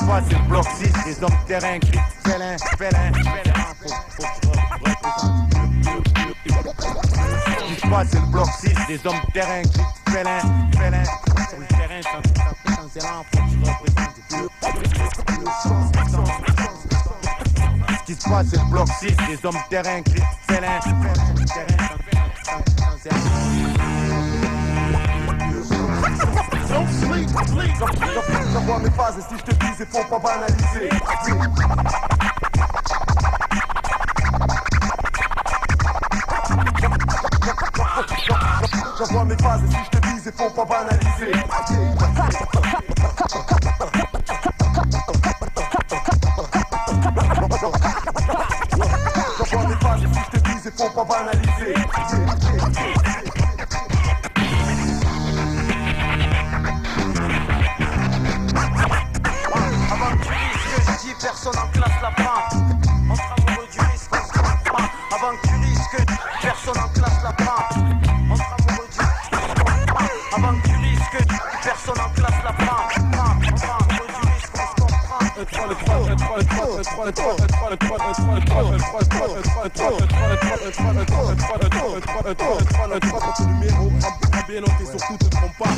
passe, c'est le bloc 6, les hommes de terrain crient félin, félin, félin. Ce qui se passe, c'est le bloc 6, les hommes de terrain crient félin, félin. Sur le terrain, c'est là, faut que tu représentes. Ce qui se passe, c'est le bloc 6, les hommes de terrain crient félin, félin. Don't sleep, please. J'envoie mes phases et si je te dis, il faut pas banaliser. J'envoie mes phases et si je te dis, il faut pas banaliser. J'envoie mes phases et si je te dis, il faut pas banaliser. Personne en classe la prend. Entre amoureux du risque, on se comprend. Avant que tu risques, personne en classe la prend. Entre amoureux du risque, on se comprend. Avant que tu risques, personne en classe la prend. Entre amoureux du risque, on se comprend. Numéro, bien noté, surtout te trompe pas.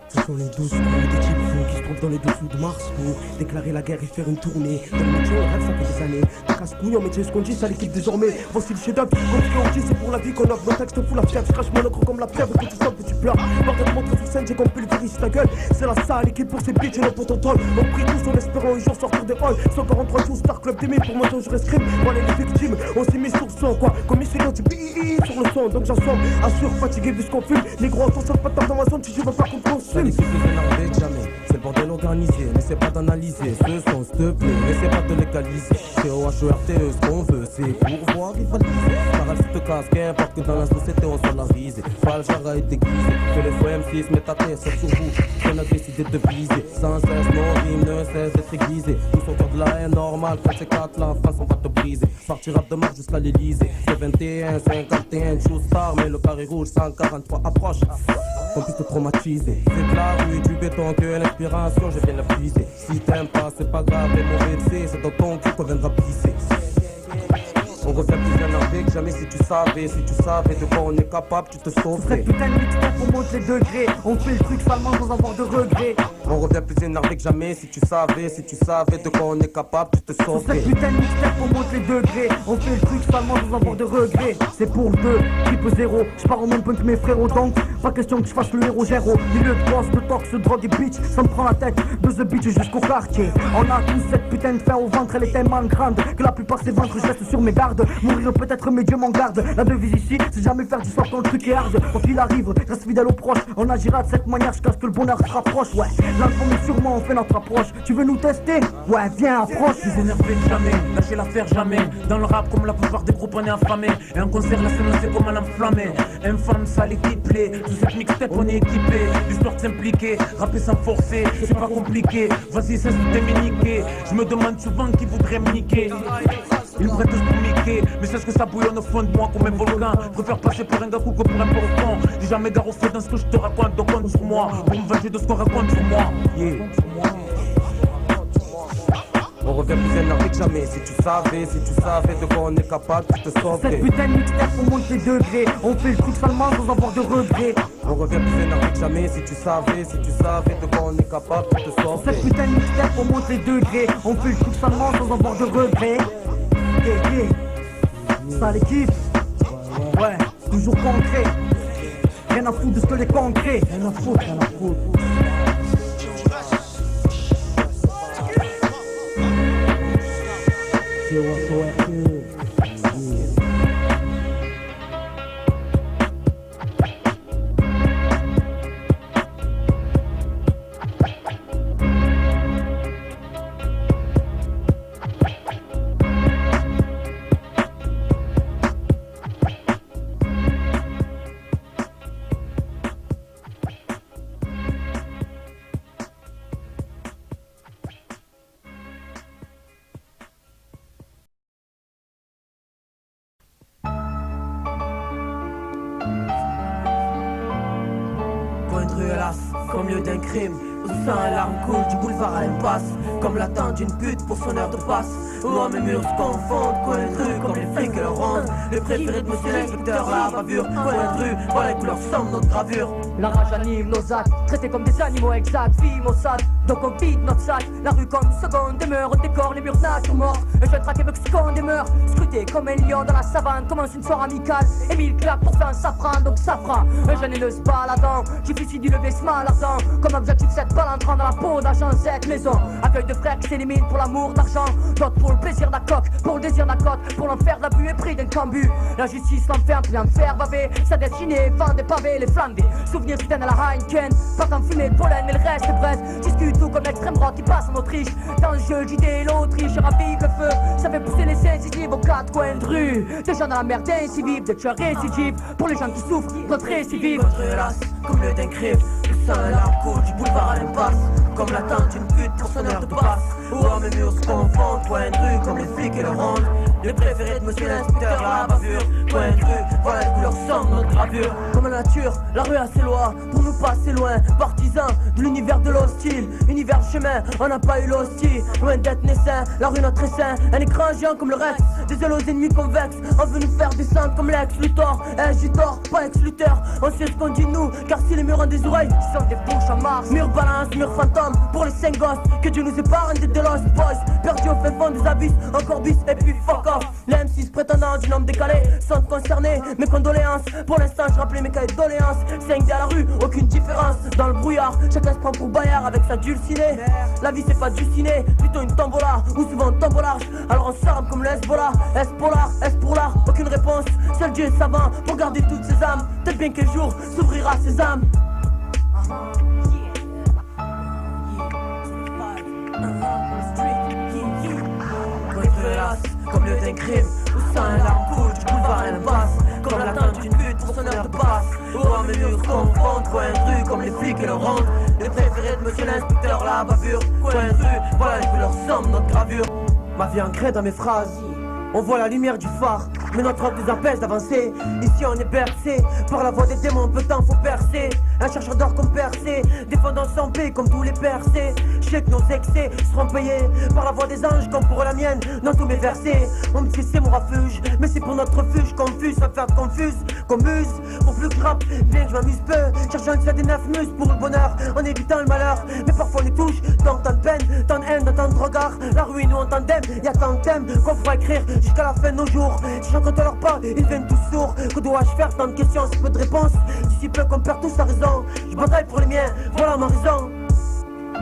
Ce sont les 12 coups des types fous qui se trouvent dans les dessous de Mars pour déclarer la guerre et faire une tournée. Dans le métier, on rêve, ça fait des années. T'as casse-couille en métier, ce qu'on dit, ça l'équipe désormais. Voici le chef-d'œuvre, comme ce dit, c'est pour la vie qu'on offre. Mon texte fout la fièvre, je crache mon ocre comme la fièvre. Que tu sors, que tu pleures. Bordel de montrer sur scène, j'ai qu'on pulvérise ta gueule. C'est la sale équipe pour ces bitches et le potentiel. On prie tous en espérant un jour sortir des halls. 143 jours, Star Club des pour moi, je reste crime. Voilà les victimes, on s'est mis sur le son, quoi. Comme ici, tu bii sur le son, donc j'assomme. Assure, fatigué vu ce qu'on fume. Les gros, on s'en pas tard dans ma zone, si je veux pas qu'on consume. Jamais, c'est le bordel organisé, n'essaie pas d'analyser ce son, s'il te plaît, n'essaie pas de légaliser. C-O-H-E-R-T-E, ce qu'on veut, c'est pour voir rivaliser. Car elle se casse, qu'importe que dans la société on soit la risée. Pas le genre a été grisé, que les faux M6 mettent à terre sur vous. Qu'on a décidé de viser, sans cesse, nos rimes ne cessent d'être aiguisées. Tous autour de la haine normale, quand c'est 4 la France on va te briser. Partira de marche jusqu'à l'Elysée, c'est 21, 51, chose star, mais le carré rouge 143 approche. On puisse te traumatiser, c'est de la rue, du béton que l'inspiration je viens la puiser. Si t'aimes pas c'est pas grave, les mauvais c'est dans ton cul qu'on viendra pisser. On revient plus énervé que jamais si tu savais de quoi on est capable, tu te sauverais. Putain de mixtape, on monte les degrés. On fait le truc salement sans avoir de regrets. On revient plus énervé que jamais si tu savais de quoi on est capable, tu te sauverais. Cette putain de mixtape, on monte les degrés. On fait le truc salement sans avoir de regrets. C'est pour le 2, triple 0. J'pars au même point que mes frérots, donc pas question que je fasse le héros géro. Milieu de boss, de torque, de drogue et bitch. Ça me prend la tête de The Bitch jusqu'au quartier. On a tous cette putain de faim au ventre, elle est tellement grande que la plupart ces ventres je reste sur mes gardes. Mourir peut-être mais Dieu m'en garde. La devise ici c'est jamais faire du sort quand le truc est hard. Quand il arrive reste fidèle aux proches. On agira de cette manière jusqu'à ce que le bonheur se rapproche. Ouais l'info mais sûrement on fait notre approche. Tu veux nous tester? Ouais viens approche. Plus énervé que jamais, lâcher l'affaire jamais. Dans le rap comme la plupart des groupes on est affamé. Et un concert la scène c'est comme un enflammé. Infâme sale équipé, sous cette mixtape on est équipé. L'histoire de s'impliquer, rapper sans forcer, c'est pas compliqué. Vas-y ça se déméniquer. Je me demande souvent qui voudrait me niquer. Ils me prêtent tous pour Mickey, mais c'est ce que ça bouillonne au fond de moi comme un volcan. Préfère passer pour un gars que pour un portant. J'ai jamais gare au fait dans ce que je te raconte, donc compte sur moi. Pour me venger de ce qu'on raconte sur moi. Yeah. On revient plus énervé que jamais si tu savais de quoi on est capable, tu te sauverais. Cette putain de mixtape on monte les degrés. On fait le truc seulement sans avoir de regrets. On revient plus énervé que jamais si tu savais de quoi on est capable, tu te sauverais. Cette putain de mixtape on monte les degrés. On fait le truc seulement sans avoir de regrets. Ça l'équipe. Ouais, toujours concret. Rien à foutre de ce que les concrets. Rien à foutre, rien à foutre. comme lieu d'un crime. Où sang et larmes coulent du boulevard à l'impasse, comme l'attente d'une pute pour son heure de passe. Où hommes et murs se confondent, coin de rue comme les flics et leur ronde. Le préféré de monsieur l'inspecteur, la bavure, coin de rue, voilà les couleurs sombres, notre gravure. La rage anime nos actes, traités comme des animaux exacts, filles maussades. Donc on vide notre sac, la rue comme une seconde demeure. On décore les murs nature morts, un jeune traqué veut que ce qu'on demeure. Scruté comme un lion dans la savane, commence une soirée amicale. Émile claque pour faire un safran, donc ça fera un jeune et le baladant qui fusille du lever ce mal ardent. Comme objectif cette balle entrant dans la peau d'agent, cette maison accueil de frères qui s'éliminent pour l'amour d'argent. D'autres pour le plaisir d'un coq, pour le désir d'un coq, pour l'enfer de la vue et pris d'un cambu. La justice l'enferme, puis l'enfer bavé, sa destinée, vend des pavés, les flambés. Souvenirs qui tiennent à la Heineken, pas en fumée de pollen, mais le reste est braise. Discute tout comme l'extrême droite qui passe en Autriche. Dans le jeu d'idées, l'Autriche ravive le feu. Ça fait pousser les incisives aux quatre coins de rue. Des gens dans la merde ainsi vivent, des tueurs récidives. Pour les gens qui souffrent, notre récidive. Contre l'as, comme le d'un crime. Le sang et l'arme coule du boulevard à l'impasse, comme l'attente d'une pute pour son heure de passe. Où hommes et murs se confondent, coin de rue comme les flics et le ronde. Le préféré de monsieur l'inspecteur, la bavure, coin de rue, voilà les couleurs sombres, notre gravure. Comme la nature, la rue a ses lois, pour nous passer loin. Partisans de l'univers de l'hostile, univers de chemin, on n'a pas eu l'hostie. Loin d'être naissant, la rue notre essaim, un écran géant comme le Rex. Désolé aux ennemis convexes, on veut nous faire descendre comme Lex Luthor. J'ai tort, pas ex-Luthor, on sait ce qu'on dit nous, car si les murs ont des oreilles, ils sont des bouches en mars. Mur balance, mur fantôme, pour les 5 gosses, que Dieu nous épargne des Lost Boys. Perdu au fin fond des abysses, encore bis et puis fuck off. Les M6 prétendants du homme décalé sont concernés, mes condoléances. Pour l'instant je rappelais mes cahiers de doléances. 5 à la rue, aucune différence. Dans le brouillard, chacun se prend pour Bayard avec sa dulcinée. La vie c'est pas du ciné, plutôt une tombola, ou souvent un tombeau large. Alors on s'arme comme le Hezbollah. Hezbollah, Hezbollah, aucune réponse. Seul Dieu est savant pour garder toutes ses âmes. Peut-être bien qu'un jour s'ouvrira ses âmes. Comme lieu d'un crime, où sang et larmes coulent du boulevard à l'impasse, comme l'attente d'une pute pour son heure de passe. Où hommes et murs se confondent, coin de rue comme les flics et le ronde. Le préféré de monsieur l'inspecteur, la bavure, coin de rue, voilà les couleurs sombres, notre gravure. Ma vie ancrée dans mes phrases, on voit la lumière du phare, mais notre robe nous empêche d'avancer. Ici on est bercé par la voix des démons, peu de temps faut percer. Un chercheur d'or comme percé, défendant sans paix comme tous les percés. Je sais que nos excès seront payés par la voix des anges comme pour la mienne. Dans tous mes versets, on me dit c'est mon refuge, mais c'est pour notre refuge qu'on fuse, ça faire confuse, qu'on muse. Pour plus que je rappe, bien que je m'amuse peu, cherchant une des 9 muses pour le bonheur, en évitant le malheur. Mais parfois on les touche, tant de peine, tant de haine, tant de regard. La ruine où on t'endème, y'a tant de thèmes qu'on pourra écrire jusqu'à la fin de nos jours. Si j'en compte leur pas, ils viennent tous sourds. Que dois-je faire, tant de questions, si peu de réponses. D'ici peu qu'on perd tous sa raison. Je bataille pour les miens, voilà ma raison.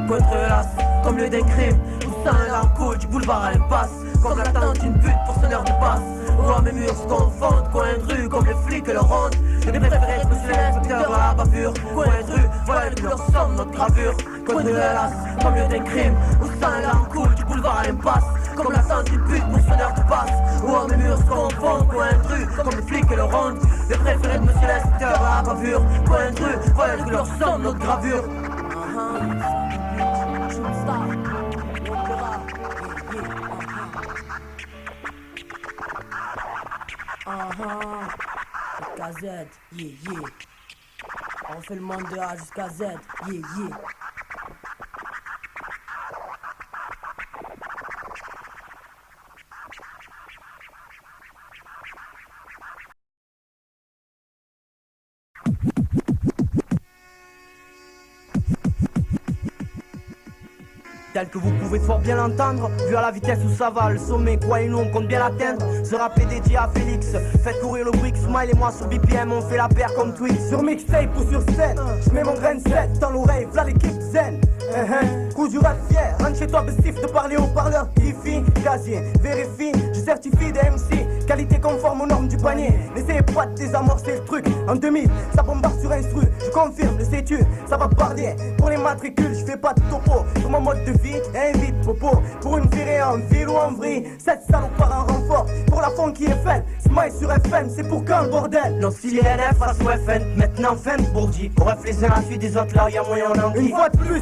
Contre l'as, comme lieu d'un crime, où sang et larmes coulent du boulevard à l'impasse, comme l'attente d'une pute pour son heure de passe. Où hommes et murs se confondent, coin de rue comme les flics et le ronde. Les préférés de monsieur l'inspecteur, la bavure, coin de rue, voilà les couleurs sombres, notre gravure. Contre l'as, comme lieu d'un crime, où sang et larmes coulent du boulevard à l'impasse, comme l'attente d'une pute pour son heure de passe. Où hommes et murs se confondent, coin de rue comme les flics et le ronde. Les préférés de monsieur l'inspecteur, la bavure, coin de rue, voilà les couleurs sombres, notre gravure. Jusqu'à Z, yeah, yeah. On fait le monde de A jusqu'à Z, yeah, yeah. Tel que vous pouvez fort bien l'entendre, vu à la vitesse où ça va, le sommet, quoi et nous on compte bien l'atteindre. Ce rap est dédié à Félix, faites courir le brick, Smile et moi sur BPM, on fait la paire comme Twix. Sur mixtape ou sur scène, je mets mon grain de sel dans l'oreille, v'là l'équipe zen. Coup du rap fier, rentre chez toi bestif de parler au parleur, Tiffy, casier, vérifie, je certifie des MC, qualité conforme aux normes du panier. N'essayez pas de désamorcer le truc, en 2000, ça bombarde sur instru, je confirme, le sais-tu, ça va parler. Pour les matricules, je fais pas de topo, sur mon mode de vie, invite popo, pour une virée en ville ou en vrille, cette salopard en renfort, pour la fond qui est faite, Smile sur FM, c'est pour quand le bordel. Non, si les NF face au FN, maintenant fin de bourdi, pour réfléchir la suite des autres là, y'a moyen en une fois de plus.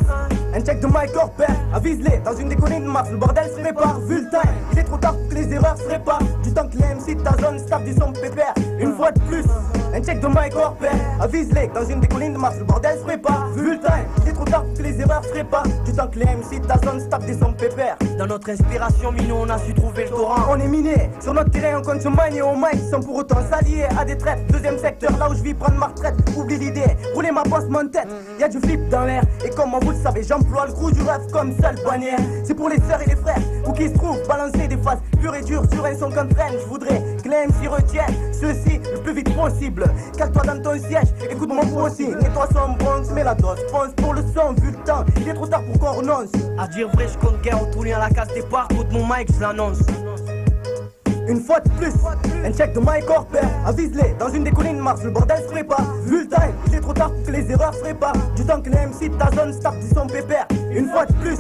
Un check de Mike Orpère, avise-les, dans une déconne de mars, le bordel se répare, vu le time, il est trop tard pour que les erreurs se réparent, du temps que les MC de ta zone se tapent du son pépère, une fois de plus. un check de Mike Orper à Visley, dans une des collines de Mars, le bordel se prépare. Vu le time, il est trop tard pour que les erreurs se réparent. Du temps que les MC de ta zone se tapent des sons pépères. Dans notre inspiration, Mino, on a su trouver le torrent. On est miné, sur notre terrain on compte se manier au mic sans pour autant s'allier à des traites. Deuxième secteur, là où je vis prendre ma retraite. Oublie l'idée, rouler ma bosse, mon tête. Y'a du flip dans l'air, et comme vous le savez, j'emploie le crew du rêve comme seule bannière. C'est pour les sœurs et les frères, ou qui se trouvent balancer des phases pures et dures sur un son qu'on traîne. Je voudrais que les MC retiennent ceci le plus vite possible. Cale-toi dans ton siège, écoute mon coup aussi. Nettoie son bronze, mets la dose, pense pour le son, vu le temps. Il est trop tard pour qu'on renonce. À dire vrai, je compte guerre au tout lien à la case départ. Écoute mon mic, je l'annonce. Une fois de plus, un check de Mike Orper à Visley, dans une des collines Mars, le bordel se prépare. Vu le time, il est trop tard pour que les erreurs se réparent. Du temps que les MC de ta zone se tapent du son pépère. Une fois de plus,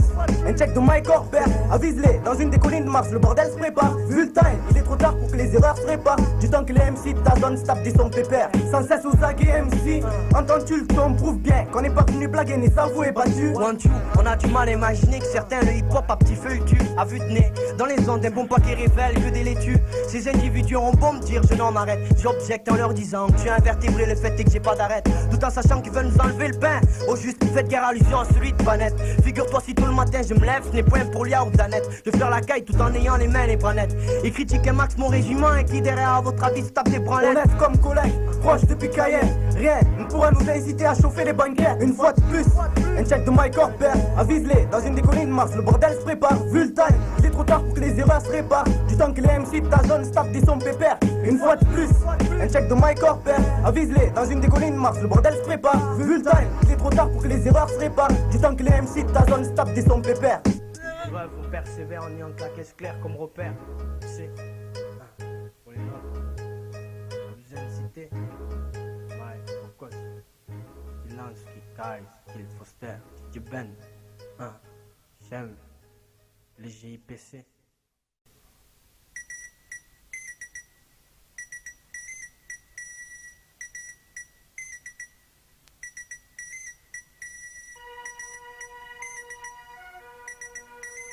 un check de Mike Orper à Visley, dans une des collines de Mars, le bordel se prépare. Vu le time, il est trop tard pour que les erreurs se réparent. Du temps que les MC de ta zone se tapent des sons pépères. Sans cesse aux aguets MC, entends-tu le ton, prouve bien qu'on n'est pas venu blaguer ni s'avouer battu. One two, on a du mal à imaginer que certains le hip-hop à petit feu le tue. À vue de nez, dans les ondes, un bon paquet révèle que des laitues. Ces individus ont beau me dire je n'en arrête. J'objecte en leur disant que tu es invertébré, le fait est que j'ai pas d'arrêt. Tout en sachant qu'ils veulent nous enlever le pain. Au juste, faites guère allusion à celui de Banette. Figure-toi si tout le matin je me lève, ce n'est point pour Lia ou Danette. Je fleur la caille tout en ayant les mains les bras nets. Et critique un max mon régiment et qui derrière à votre avis se tape des branlettes. Honnête comme collègue, proche depuis Cayenne. Rien ne pourra nous inciter à chauffer les banquettes. Une fois de plus, un check de Mike Orper à Visley, dans une des collines Mars, le bordel se prépare. Vu le time, il est trop tard pour que les erreurs se réparent. Du temps que les MC de ta zone se tapent des sons pépères. Une fois de plus, un check de Mike Orper à Visley, dans une des collines Mars, le bordel se prépare. Vu le time, il est trop tard pour que les erreurs se réparent. Du temps que les MC de ta zone se tapent des sons pépères. Tu vois, faut persévérer en ayant que la caisse claire comme repère. Tu sais, pour les nôtres, deuxième cité, Mike, Focus, Kilansky, Guys, Kill Foster, DJ Ben, J'aime, les GIPC.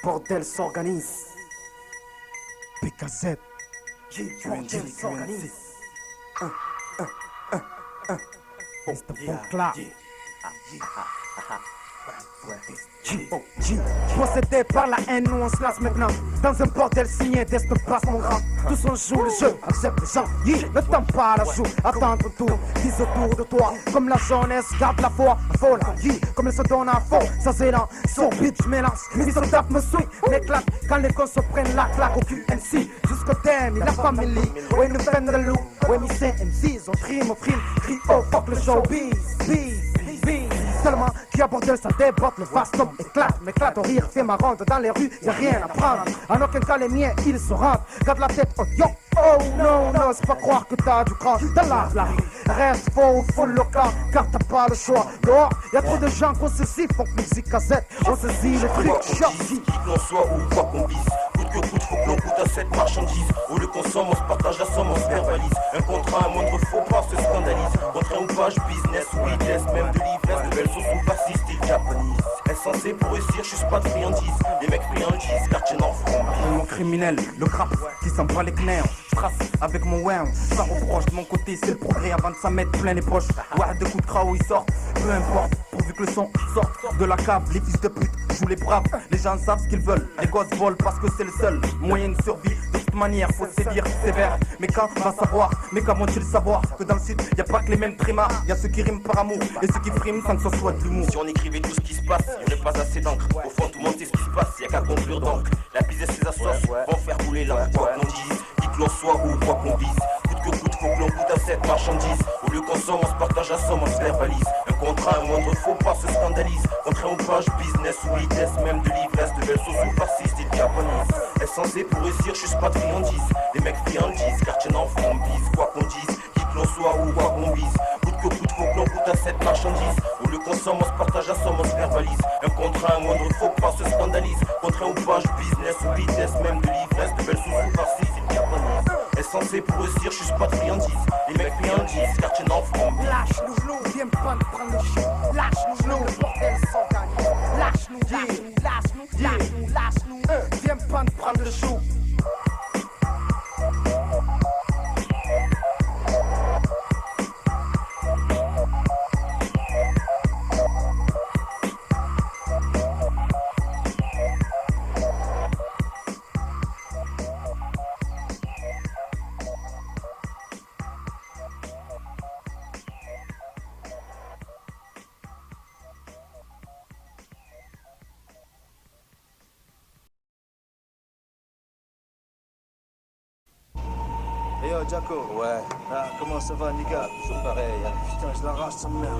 Bordel s'organise. PKZ. Bordel s'organise. Mr. Foncla. Possédé par la haine, nous on se lasse maintenant. Dans un bordel signé d'espace mon grand. Tous on joue le jeu, accepte les gens. Ne tente pas à la joue, attends ton tour. Dis autour de toi, comme la jeunesse, garde la foi. Faut la vie, comme elle se donne à fond. Ça c'est lent, son bitch mélange. Mais son tape me souille, m'éclate. Quand les cons se prennent la claque au QMC. Jusqu'au thème, la famille. Ouais, nous fêtes de loup. Ouais, mais c'est MCs, on frime, crie oh fuck le showbiz. Seulement qui a bordel ça déborde, le vaste homme éclate, m'éclate au rire, fait ma ronde dans les rues, y'a rien à prendre. En aucun cas les miens, ils se rendent. Garde la tête, oh yo, oh non, n'ose pas croire que t'as du cran. Dans la rue, reste faux, full le camp, car t'as pas le choix. Dehors, y'a trop de gens qu'on saisit, font musique cassette, on saisit le truc, qui qu'on soit ou quoi qu'on vise. Coûte que coûte, faut que l'on goûte à cette marchandise. Au lieu qu'on somme, on se partage la somme, on se verbalise. Un contrat, un moindre faux pas, se scandalise. Contrat ou page, business, weedless, même de l'ivresse, de belles sauces ou farcis, style japonais. Insensé pour réussir, je suis pas de friandise. Les mecs friandises, quartier nord Mon criminel, le crap qui s'en bat les kners. Je trace avec mon wham, ça reproche de mon côté, c'est le progrès avant de s'en mettre plein les poches. Ouais, de coups de crao ils sortent, peu importe, pourvu que le son sorte de la cave. Les fils de pute jouent les braves, les gens savent ce qu'ils veulent. Les gosses volent parce que c'est le seul moyen de survie. De toute manière, faut se dire sévère. Mais quand va savoir, mais quand vont-ils savoir que dans le sud, y a pas que les mêmes trémas. Y a ceux qui riment par amour et ceux qui friment sans que ce soit de l'humour. Si on écrivait tout ce qui se passe, il n'y aurait pas assez d'encre. Au fond, tout le monde sait ce qui se passe, y a qu'à conclure donc. La bise et ses assos vont faire rouler la quoi qu'on dise. Qui que l'on soit ou quoi qu'on vise. Coûte que coûte, faut que l'on goûte à cette marchandise. Au lieu qu'on somme, on se partage la somme, on se verbalise. Un contrat, un moindre faux pas se scandalise. Contrat ou page, business ou vitesse, même de l'ivresse, de belles sauces ou farcis, style japonais. Insensé pour réussir, je suis pas de friandise. Les mecs friandises, quartier d'enfant, bise, quoi qu'on dise. Qui que l'on soit ou quoi qu'on vise. Coûte que coûte, faut que l'on goûte à cette marchandise. Au lieu qu'on somme, on se partage la somme, on se verbalise. Un contrat, un moindre faux pas se scandalise. Contrat ou page, business ou vitesse, même de l'ivresse, de belles sauces ou farcis, style japonais. Insensé pour réussir, je suis pas de friandise. Les mecs friandises, quartier d'enfant. Lâche-nous, viens pas prendre le show. Lâche-nous, le bordel s'organise. Lâche-nous, lâche-nous, viens pas prendre le show. Hey yo, Jaco. Ouais, Ah, comment ça va, Niga? toujours pareil. Hein. Putain, je l'arrache, sa mère.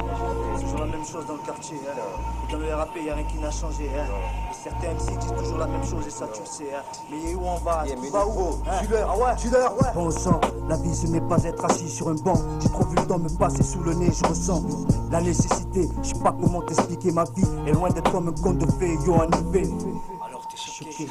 C'est toujours la même chose dans le quartier. Hein. Et dans le RAP, y'a rien qui n'a changé. Hein. Et certains MC disent toujours la même chose, et ça, tu le sais. Hein. Mais où on va? Yeah, mais Va où? Tueur, ah ouais, tueur, ouais. Bon sang, la vie ce n'est pas être assis sur un banc. J'ai trop vu le temps me passer sous le nez, je ressens la nécessité. Je sais pas comment t'expliquer ma vie. Est loin d'être comme un conte de fées, yo en effet. Alors t'es choqué.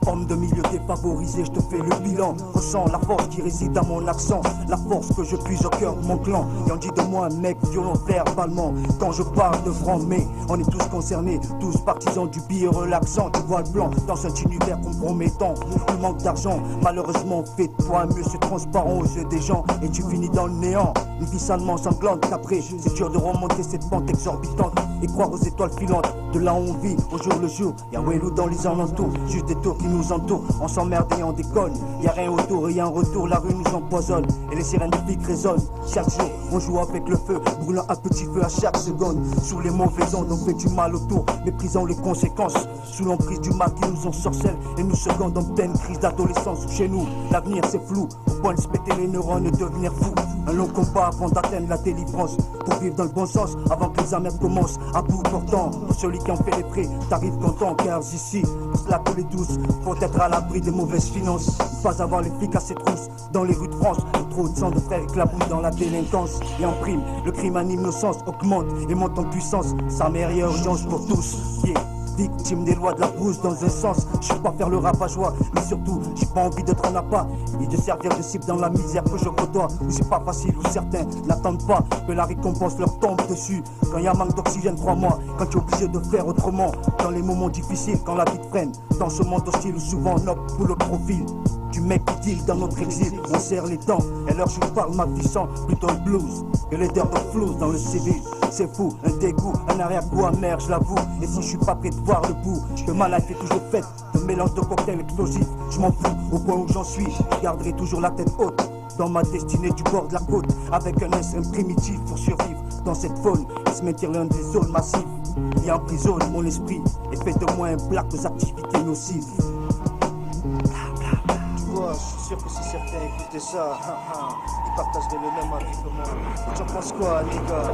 Homme de milieu défavorisé, je te fais le bilan. Ressens la force qui réside dans mon accent, la force que je puise au cœur de mon clan. Et on dit de moi un mec violent verbalement. Quand je parle de franc, mais on est tous concernés, tous partisans du billet relaxant, du voile blanc dans un univers compromettant. Il manque d'argent, malheureusement fait de toi un monsieur transparent aux yeux des gens. Et tu finis dans le néant, une vie salement sanglante. Qu'après, c'est dur de remonter cette pente exorbitante et croire aux étoiles filantes. De là où on vit, au jour le jour, y'a Wellou dans les alentours, juste des tours qui nous entourent. On s'emmerde et on déconne, y'a rien autour et y'a un retour, la rue nous empoisonne et les sirènes de flics résonnent. Chaque jour, on joue avec le feu, brûlant un petit feu à chaque seconde. Sous les mauvaises ondes, on fait du mal autour, méprisant les conséquences. Sous l'emprise du mal qui nous ensorcelle et nous seconde en pleine crise d'adolescence. Chez nous, l'avenir c'est flou, au point de se péter les neurones et devenir fou. Un long combat avant d'atteindre la délivrance, pour vivre dans le bon sens, avant que les amers commencent. À bout portant, pour celui qui en fait les frais, t'arrives content, car ici, pour cela que les douces, faut être à l'abri des mauvaises finances. Ne pas avoir les flics à ses trousses, dans les rues de France, trop de sang de frères éclabouillent dans la délinquance. Et en prime, le crime en innocence augmente et monte en puissance. Sa mère y a urgence pour tous. Yeah. Victime des lois de la brousse dans un sens. Je suis pas faire le rabat-joie, mais surtout j'ai pas envie d'être en appât et de servir de cible dans la misère que je côtoie. Où c'est pas facile, où certains n'attendent pas que la récompense leur tombe dessus. Quand y a manque d'oxygène, crois-moi, quand tu es obligé de faire autrement. Dans les moments difficiles, quand la vie te freine, dans ce monde hostile où souvent on opte pour le profil du mec qui deal dans notre exil. On serre les dents, et alors je parle ma puissance, plutôt le blues que les deurs de flouze dans le civil. C'est fou, un dégoût, un arrière-goût amer, je l'avoue. Et si je suis pas prêt de voir le bout, que ma life est toujours faite de mélange de cocktails explosifs. Je m'en fous, au point où j'en suis, je garderai toujours la tête haute dans ma destinée du bord de la côte, avec un instinct primitif pour survivre dans cette faune et se maintenir l'un des zones massives qui emprisonne mon esprit et fait de moi un black aux activités nocives. Je suis sûr que si certains écoutaient ça, ils partageraient le même avis que moi. Tu en penses quoi, les gars?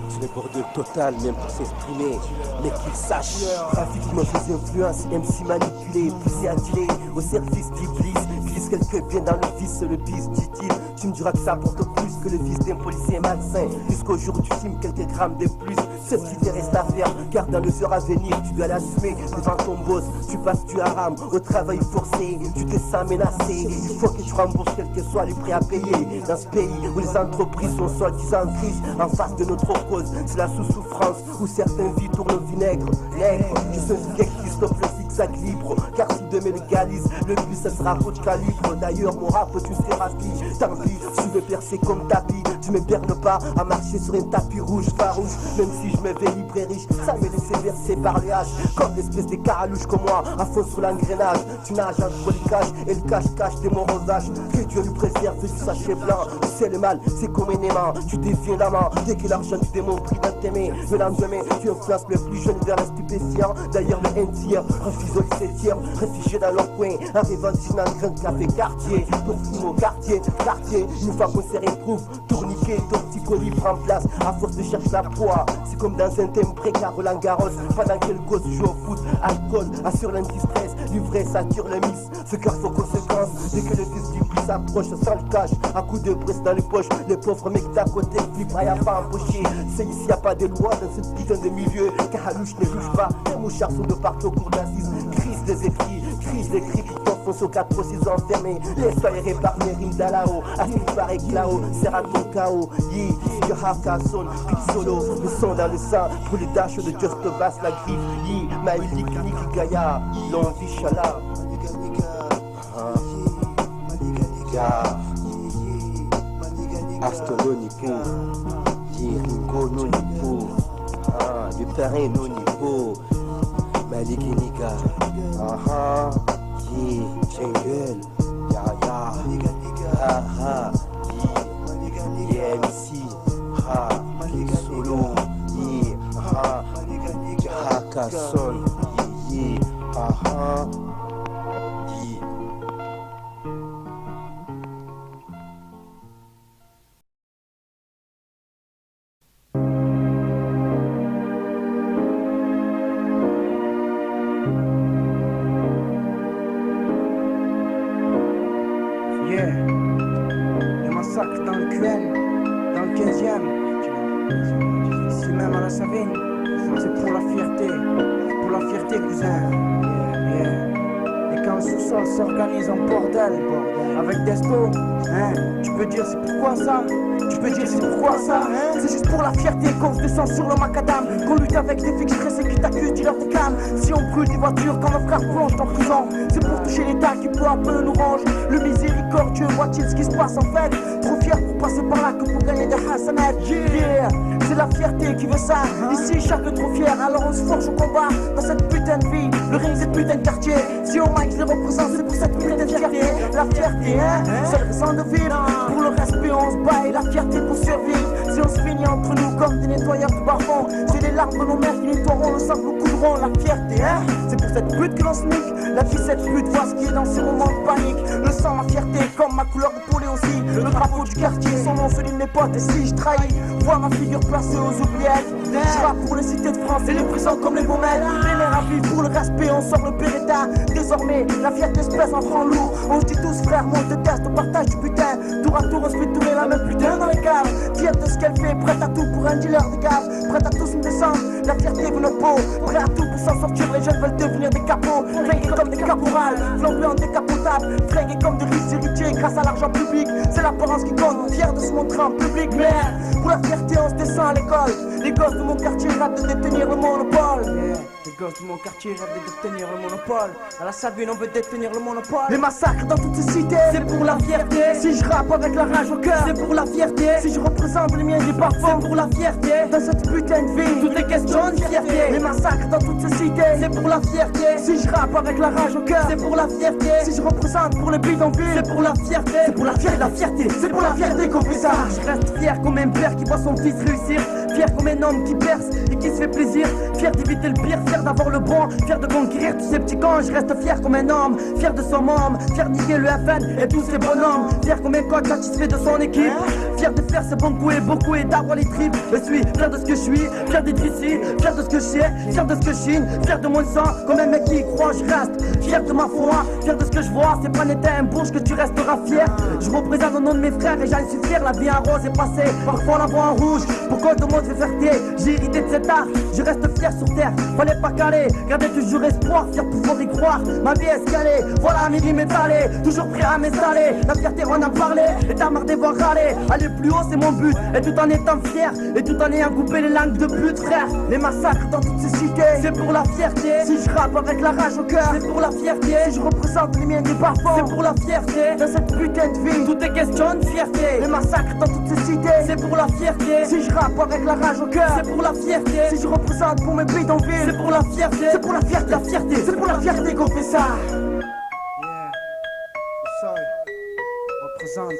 C'est le bordel total, même pour s'exprimer. Mais qu'ils sachent, trafic me faisait influence, MC manipulé, poussé à tirer au service d'Iblis. Glisse quelques biens dans le vice, le bis, dit-il. Tu me diras que ça apporte plus que le vice d'un policier malsain. Jusqu'au jour où tu filmes quelques grammes de plus. C'est ce qui te reste à faire, car dans les heures à venir, tu dois l'assumer devant ton boss. Tu passes du haram au travail forcé, tu te sens menacé. Il faut que tu rembourses quel que soit les prix à payer. Dans ce pays où les entreprises sont soi-disant en crise, en face de notre cause, c'est la sous-souffrance où certaines vies tournent au vinaigre. Nègre, je suis un gars qui stoppe le zigzag libre, car si demain légalise, le but ça sera haut de calibre. D'ailleurs, mon rap est une thérapie. Tant pis, tu veux percer comme tapis, tu me perds pas à marcher sur un tapis rouge farouche. Même si je me vais libre et riche, ça me laisse verser par les haches. Comme l'espèce de caralouche comme moi, à fond sur l'engrenage. Tu nages entre les caches et le cache-cache des morts rosages. Que Dieu lui préserve du sachet blanc. Tu sais le mal, c'est comme un aimant. Tu deviens l'amant, dès que l'argent du démon pris dans tes mains. Le lendemain, tu influences le plus jeune vers les stupéfiants. D'ailleurs, le NTR refuse au 17e, réfugié dans leur coin. Arrivant dans un grain de café quartier. Pour fumer au quartier, une fois qu'on s'y retrouve, tourniquet, torticolis prend place. À force de chercher la proie, c'est comme dans un thème précaire Roland Garros. Pendant que le gosse joue au foot, alcool assure l'anti-stress. L'ivresse attire le miss, ce cœur faut conséquence. Dès que le fils du plus s'approche, sans le cash, à coups de presse dans les poches. Les pauvres mecs d'à côté, flip, y'a pas empoché. C'est ici, y'a pas de loi dans ce putain de milieu. Car Alouche ne louche pas, les mouchards sont de partout au cours d'assises. Crise des écrits, crise des cris qui t'enfoncent aux 4 6 enfermés. Laisse-toi les réparer, rimes d'Alao. À ce qui paraît que là-haut, c'est à ton chaos. Yeah, you have son, pic solo. Le sang dans le sang, pour les dashs de Just Bass, la griffe. Yeah, Maïlik, Niki Gaïa, l'envie chala. Astolo Nipo, Ringo no Nipo, du terrain no Nipo, Maliki Nika, Jungle, MC, Solo, Hakason, Vienne, dans le 15e, ici même à la Savine, c'est pour la fierté cousin. Et quand le sous-sol s'organise en bordel, avec Desto, hein, tu peux dire c'est pourquoi ça? C'est juste pour la fierté qu'on se descend sur le macadam, qu'on lutte avec des fixes stressés qui t'accusent, tu leur calme. Si on brûle des voitures quand nos frères plongent en prison, c'est pour toucher l'État qui peu à peu nous range. Le miséricordieux voit-il ce qui se passe en fait? Trop fier pour passer par là que pour gagner des hasanats. Yeah, c'est la fierté qui veut ça. Ici chaque trop fier, alors on se forge au combat. Dans cette putain de vie, le ring c'est putain de quartier. Si au mic je les représente, c'est pour cette putain de fierté. La fierté, hein, c'est le raison de vivre. Pour le respect on se bat et la fierté pour survivre. Si on se finit entre nous comme des nettoyeurs de bas-fond, c'est les larmes de nos mères qui nettoieront le sang que couleront. La fierté, hein, c'est pour cette pute que l'on se nique. La fille cette pute voit ce qui est dans ces moments de panique. Le sang, ma fierté, comme ma couleur de poulet aussi. Le drapeau du quartier, son nom celui de mes potes. Et si je trahis, vois ma figure placée aux oubliettes. Je rappe pour les cités de France et les prisons comme les baumettes. Les mères à vie pour le respect, on sort le Péréta. Désormais, la fierté se pèse en franc lourd. On se dit tous frères, moi je déteste, on partage du putain. Tour à tour, on se fait tourner la même putain dans les caves. Fière de ce qu'elle fait, prête à tout pour un dealer de gaz. Prête à tous me descendre, la fierté veut notre peau. Prêt à tout pour s'en sortir, les jeunes veulent devenir des capots. Flingués comme des caporales, flambés en décapotable. Flingués comme des riches héritiers grâce à l'argent public. C'est l'apparence qui compte, fier de se montrer en public. Merde, pour la fierté on se descend à l'école. Les gosses de mon quartier rêvent de détenir le monopole. Les gosses de mon quartier rêvent de détenir le monopole. À la Sabine on veut détenir le monopole. Les massacres dans toutes ces cités, c'est pour la fierté. Si je rappe avec la rage au cœur, c'est pour la fierté. Si je représente les miens des parfums, c'est pour la fierté. Dans cette putain de vie, tout est question de fierté. Les massacres dans toutes ces cités, c'est pour la fierté. Si je rappe avec la rage au cœur, c'est pour la fierté. Si je représente pour les bidonvilles, c'est pour la fierté. C'est pour la fierté, c'est pour la fierté qu'on fait ça. Je reste fier comme un père qui voit son fils réussir. Fier comme un homme qui perce et qui se fait plaisir. Fier d'éviter le pire, fier d'avoir le bon. Fier de conquérir tous ces petits cons. Je reste fier comme un homme, fier de son homme. Fier d'niquer le FN et tous ces bonhommes. Fier comme un coach satisfait de son équipe. Fier de faire ses bons coups et beaucoup et d'avoir les tripes. Je suis fier de ce que je suis, fier d'être ici. Fier de ce que je sais, fier de ce que je chine. Fier de mon sang, comme un mec qui y croit. Je reste fier de ma foi, fier de ce que je vois. C'est pas n'était un bourge que tu resteras fier. Je représente au nom de mes frères et j'en suis fier. La vie en rose est passée, parfois la voix en rouge. Pour cause de mon fierté, j'ai hérité de cet art. Je reste fier sur terre, fallait pas caler. Gardez toujours espoir, fier pouvoir y croire. Ma vie escalée, voilà mes rimes étalées. Toujours prêt à m'installer, la fierté on en parlait. Et t'as marre de voir râler, aller plus haut c'est mon but. Et tout en étant fier, et tout en ayant coupé les langues de pute frère. Les massacres dans toutes ces cités, c'est pour la fierté. Si je rappe avec la rage au cœur, c'est pour la fierté. Si je représente les miens des parfums, c'est pour la fierté. Dans cette putain de vie, tout est question de fierté. Les massacres dans toutes ces cités, c'est pour la fierté. Si je rappe avec la rage au cœur, c'est pour la fierté. Si je représente pour mes bidonvilles, c'est pour la fierté. C'est pour la fierté, c'est pour la fierté qu'on fait ça. Yeah, sorry, représente.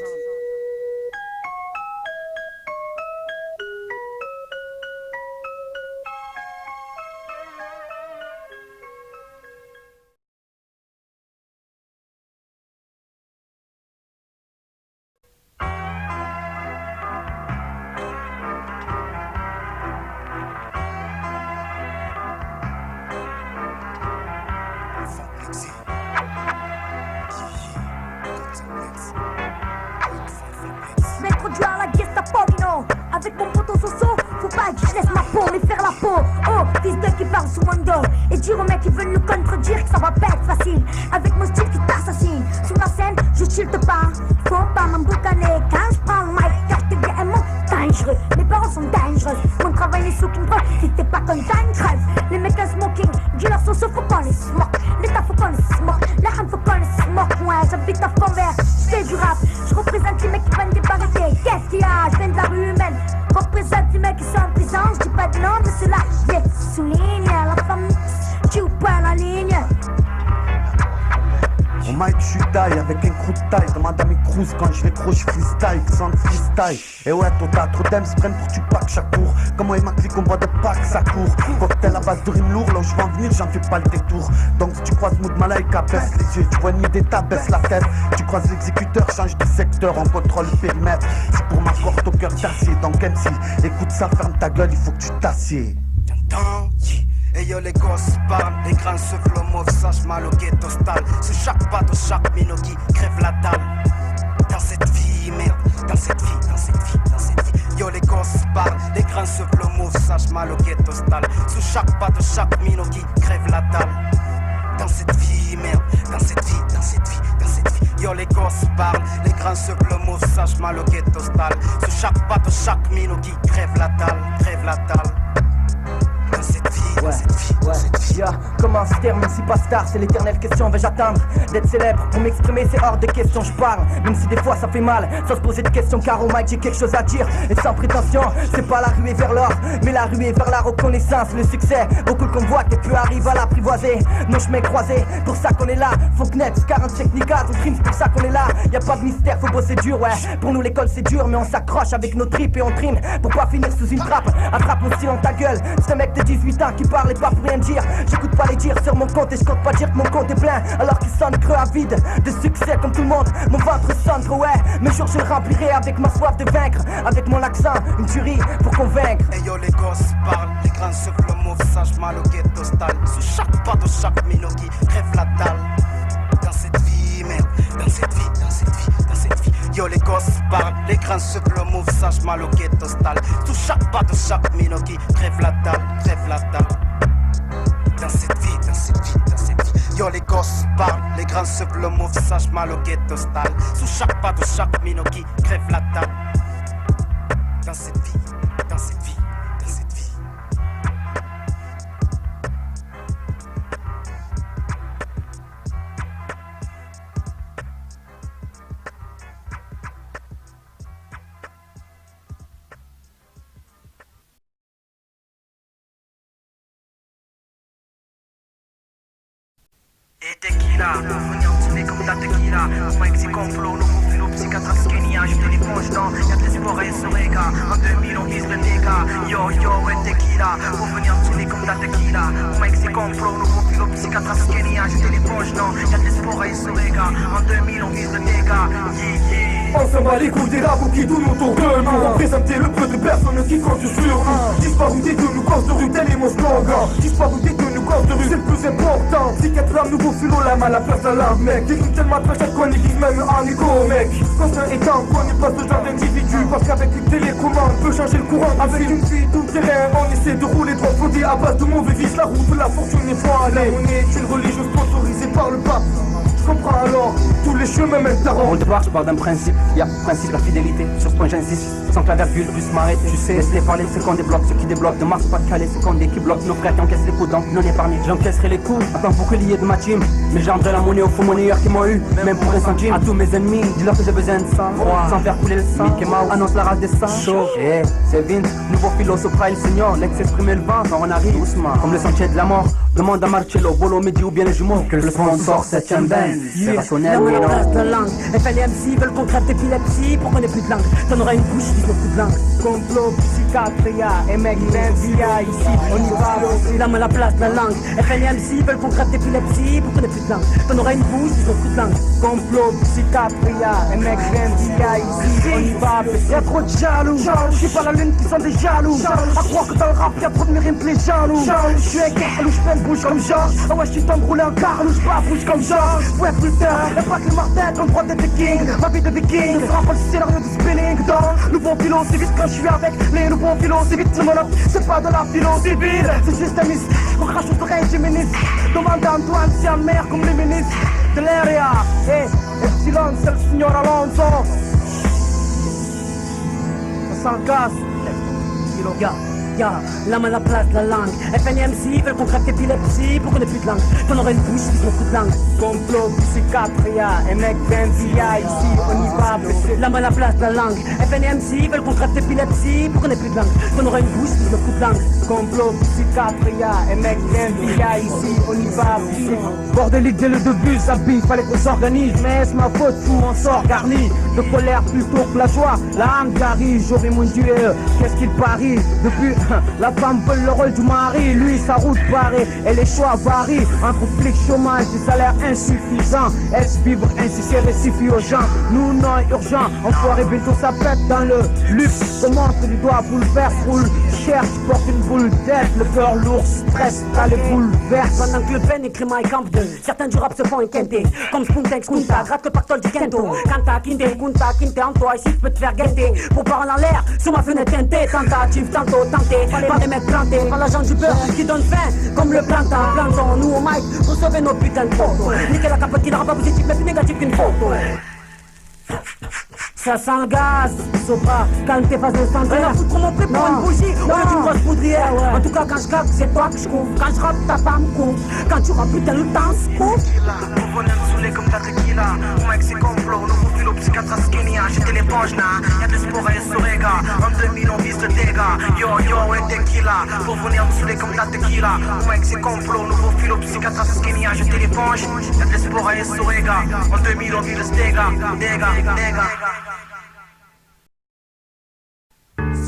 Maître Dieu à la Gestapo, non. Avec mon poteau Soso, faut pas que je laisse ma peau, mais faire la peau. Oh, fils de qui parle sous mon dos. Et dire aux mecs qui veulent nous contredire que ça va pas être facile. Avec mon style qui t'assassine. Sur la scène, je chilte pas. Faut pas m'emboucaner. Quand je prends le mic, car je deviens un mot dangereux. Mes parents sont dangereux. Mon travail n'est sous qu'une preuve. Si t'es pas content, crève. Les mecs en smoking, dis leur sauce, faut qu'on les smoke. L'état, faut qu'on les smoke. La rame, faut qu'on les smoke. Moi, j'habite à Fond-Vert. Je fais du rap. Je représente les mecs qui prennent des barricades. Qu'est-ce qu'il y a? Je viens de la rue humaine. Représente les mecs qui sont en prison. Je dis pas de nom, mais c'est là. Je souligne la femme. Tu ou pas la ligne. Au mic, je suis taille avec un crew de taille. Demande à mes crews quand je vais trop, je freestyle, sans freestyle. Et ouais, toi t'as trop d'aime, se prennent pour tu pack chaque cours. Comme moi et ma clique, on boit de pack, ça court. Cocktail à base de rimes lourds, là où je veux en venir, j'en fais pas le détour. Donc si tu croises Mood Malaika, baisse les yeux, tu vois une idée, baisse la tête. Tu croises l'exécuteur, change de secteur, on contrôle le périmètre. C'est pour ma corde au cœur d'acier, donc MC. Écoute ça, ferme ta gueule, il faut que tu t'assieds. T'entends? Et yo les gosses parlent, les grands souffles au mauve sache mal au ghetto style. Sous chaque bateau, chaque minot qui crève la dalle. Dans cette vie, merde, dans cette vie, dans cette vie, dans cette vie. Yo les gosses parlent, les grains se move, sage mal au ghetto style. Sous chaque pas de chaque minot qui crève la dalle. Dans cette vie, merde, dans cette vie, dans cette vie, dans cette vie. Yo les gosses parlent, les grains se move, sage mal au ghetto style. Sous chaque pas de chaque minot qui crève la dalle, crève la dalle. Dans cette vie, dans cette vie, dans cette vie. Comment se termine si pas star, c'est l'éternelle question. Vais-je attendre d'être célèbre pour m'exprimer, c'est hors de question. Je parle, même si des fois ça fait mal, sans se poser de questions. Car au mic j'ai quelque chose à dire, et sans prétention. C'est pas la ruée vers l'or, mais la ruée vers la reconnaissance. Le succès, beaucoup le convoitent et peu arrivent à l'apprivoiser. Nos chemins croisés, pour ça qu'on est là. Faut connaître 45 nigas, on trime, c'est pour ça qu'on est là. Y'a pas de mystère, faut bosser dur, ouais. Pour nous l'école c'est dur, mais on s'accroche avec nos tripes et on trime. Pour pas finir sous une trappe, attrape mon style dans ta gueule. C'est un mec de 18 ans qui parle et pas pour rien dire. J'écoute pas les dires sur mon compte et je compte pas dire que mon compte est plein. Alors qu'il sonne creux à vide, de succès comme tout le monde. Mon ventre sonne trop, ouais. Mes jours je le remplirai avec ma soif de vaincre. Avec mon accent, une tuerie pour convaincre. Hey yo les gosses parlent, les grains se move, sage mal au ghetto style. Sous chaque pas de chaque minot qui crève la dalle. Dans cette vie, merde, dans cette vie, dans cette vie, dans cette vie. Yo les gosses parlent, les grains se move, sage mal au ghetto style. Sous chaque pas de chaque minot qui crève la dalle, crève la dalle. Dans cette vie, dans cette vie, dans cette vie. Yo les gosses parlent, les grains se move, sage mal au ghetto style. Sous chaque pas de chaque minot qui crève la dalle. Dans cette vie, dans cette vie, dans cette vie. Et tequila, venir tourner comme la tequila. Pour moi que c'est complot, nouveau philo, psychiatre Kenya. Je te l'éponge dans, y'a de l'espoir et ce réga. En 2000 on vise le dégât. Yo yo et tequila, pour venir tourner comme la tequila. Pour moi que c'est complot, nouveau philo, psychiatre Kenya. Je te l'éponge dans, y'a de l'espoir et ce réga. En 2000 on vise le dégât. Yeah yeah. On s'en bat les couilles des ragots qui tournent autour de nous. Représenter le peu de personnes qui comptent sur nous. Disparu des deux, nous cause de rue, tel est mon slogan. Disparu des deux, nous cause de rue, c'est le plus important. Psychiatre, l'âme, nouveau philo, l'âme à la place de l'âme, mec. Des crimes tellement trash à qu'on église même en égo, mec. Conscient étant qu'on n'est pas ce genre d'individu. Parce qu'avec une télécommande, on peut changer le courant. Avec une fille tout terrain, on essaie de rouler droit fondé à base de mauvais vices. La route de la fortune est foirée. La monnaie est une religieuse sponsorisée par le pape. Comprends alors, tous les chemins mènent ta ronde. Au départ, je parle d'un principe, y'a principe la fidélité. Sur ce point j'insiste, sans que la virgule puisse m'arrêter. Tu sais, laisse-les parler, c'est qu'on débloque. Ceux qui débloquent de Mars, pas de Calais, c'est qu'on qui bloquent. Nos frères qui encaissent les coups, donc non épargnés. J'encaisserai les coups, en tant que bouclier de ma team. Mais j'enverrai la monnaie aux faux monnayeurs qui m'ont eu, même pour un centime. À tous mes ennemis, dis-leur que j'ai besoin de sang, sans faire couler le sang. Mickey Mouse annonce la race des sangs. Chaud, c'est Vince, nouveau philosophe, le Seigneur. L'ex exprimer le vent, quand on arrive doucement, comme le sentier de la mort. Demande à Marcello, Bolo, Mehdi ou bien les jumeaux que le sponsor c'est un ben. C'est rationnel, oui non. La langue, FLMC veulent qu'on crève d'épilepsie pour qu'on ait plus de langue. T'en auras une bouche, ils ont plus de langue. Complot, psychiatria, et mec, via ici, on y va. La main à la place de la langue. FLMC veulent qu'on crève d'épilepsie pour qu'on ait plus de langue. T'en auras une bouche, ils ont plus de langue. Complot, psychiatria, et mec, via ici, on y va. Y'a trop de jaloux, j'ai pas la lune qui sont des jaloux. À croire que dans le rap y'a trop de mérite les jaloux. Je suis un gars, je peine bouge comme Georges. Ah ouais, je suis enroulé en carlou, je pas bouge comme Georges. Ouais putain, y'a pas que le martel qu'on droit d'être king. Ma vie de viking, ce sera pas le scénario du spelling. Dans nouveau philo, c'est vite quand je suis avec les nouveaux philos. C'est vite, c'est pas de la philo civile. C'est juste un mystère, on crache aux oreilles du ministre. Demande à Antoine, c'est un maire comme les ministres de l'area. Epsilon, c'est le signor Alonso. Ça s'encasse. La main à la place de la langue. FNMC veulent qu'on crève d'épilepsie pour qu'on ait plus de langue. T'en auras une bouche, ils ont plus de langue. Complot, psychiatria, et mec, via ici, on y va. La main à la place de la langue. FNMC veulent qu'on crève d'épilepsie pour qu'on ait plus de langue. T'en auras une bouche, ils ont plus de langue. Complot, psychiatria, et mec, via ici, on y va. Bordélique dès le début, ça bille, fallait qu'on s'organise. Mais c'est ma faute, tout on sort garni. De colère plutôt que la joie. La âme garrie, j'aurai mon Dieu, qu'est-ce qu'il parie. Depuis la femme veut le rôle du mari, lui sa route barrée et les choix varient. Entre flic, chômage, des salaires insuffisants. Est-ce vivre ainsi, c'est récifie aux gens. Nous non urgent, enfoiré bientôt ça pète dans le luxe. Comment tu dois bouleverser, roule cherche, porte une boule d'aide, le cœur lourd, stress, t'as les bouleverses. Pendant que le pen écrit My Camp 2, certains du rap se font inquinter. Comme Spuntex, Kunta, gratte le pactole du Kento. Kanta, Kinte, Kunta, Kinte en toi, ici je peux te faire guetter. Pour parler en l'air, sur ma fenêtre teintée. Tentative, tantôt tenté, pas des mecs plantés. Prends l'agent du beurre qui donne faim, comme le plantain. Planton, nous au mic, pour sauver nos putains de photos. Niquer la capote qui n'aura pas positif, mais plus négatif qu'une photo. Ça sent le gaz, Sopra, calme tes phases d'incendiaire. Rien à foutre mon prix pour une bougie, au lieu d'une grosse poudrière. En tout cas quand je claque, c'est toi que je couvre. Quand je rappe, ta femme couvre. Quand tu rappes, putain, le temps se couvre. On venait me saouler comme ta tequila. Mon mec c'est complot, nouveau philo psychiatre à skinny. J'étais l'éponge là, y'a de sport et Sorega. En 2000 on vise le dégât. Yo yo et tequila. Pour venir me saouler comme ta tequila. Mon mec c'est complot, nouveau philo psychiatre à skinny. J'étais l'éponge, y'a de sport et Sorega. En 2000 on vise le dégât. Dégât.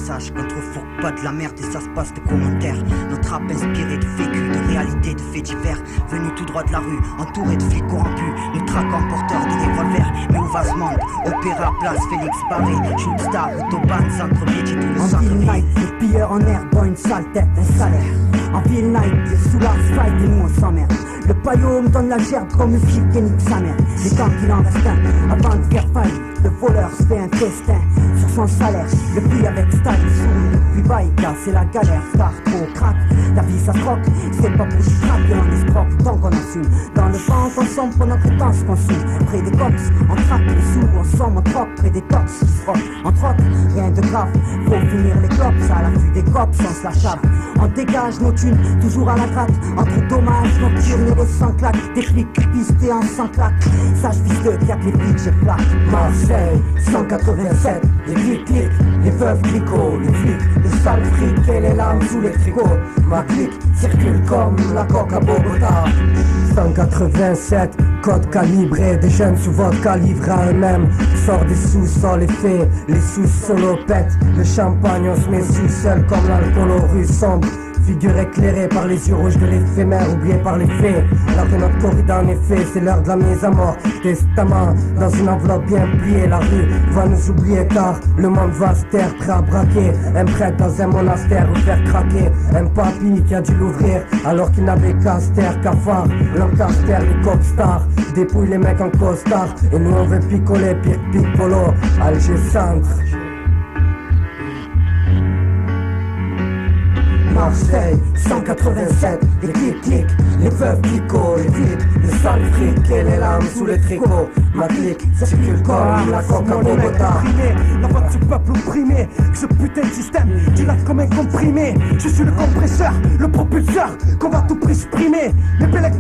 Sache qu'on te refourgue pas de la merde et ça se passe de commentaires. Notre rap inspiré de vécu, de réalité, de faits divers. Venu tout droit de la rue, entouré de flics corrompus. Nous traquons porteurs de revolvers. Mais où va ce monde? Opéra, place, Félix Barré. Shoot-star, autobahn, centre-ville, tout le centre-ville. En ville night, le pilleur en air, dans une sale tête, un salaire. En ville night, le soulard fight et nous on s'emmerde. Le paillot me donne la gerbe comme le flic et nique sa mère. Et tant qu'il en reste un, avant de faire faillite, le voleur se fait un festin sur son salaire. Le prix avec style sourit, puis bye, car c'est la galère. Star, trop crack, la vie ça se croque. C'est pas pour du crack, on escroque tant qu'on assume. Dans le vent qu'on somme pendant que le temps se consume. Près des cops, on traque les sous, on somme, on troque. Près des tops, qui se frottent, on troque, rien de grave. Faut finir les clopes, à l'affût des cops, on se la chave. On dégage nos thunes, toujours à la gratte. Entre dommages nocturnes et les sans claques. Des flics pistés en sans claques. Sage fils de y'a que les flics, j'ai plaque. Marseille, 187, les flics, les veuves clicots, les flics, les sales frics et les lames sous les tricots. Ma clique circule comme la coque à Bogota. 187, code calibré, des jeunes sous votre calibre à eux-mêmes. Sort des sous-sols et fait, les sous-solos pètent. Le champagne on se met sous seul comme l'alcool aux rues sombres. Figure éclairée par les yeux rouges de l'éphémère, oubliée par les faits. Alors que notre corrida en effet, c'est l'heure de la mise à mort. Testament dans une enveloppe bien pliée. La rue va nous oublier car le monde va se taire, prêt à braquer. Un prêtre dans un monastère ou faire craquer. Un papy qui a dû l'ouvrir alors qu'il n'avait qu'à se taire, cafard. Lancaster, les copstars, dépouille les mecs en costard. Et nous on veut picoler, pire piccolo, Alger Centre. Marseille, 187, les clics, les veuves clicots, les flics, les sales frics et les lames sous les tricots. Ma clique circule comme la coque à Bogota. La voix du peuple opprimé, ce putain de système, tu l'as comme un comprimé. Je suis le compresseur, le propulseur, qu'on va tout prix supprimer. Les pélec,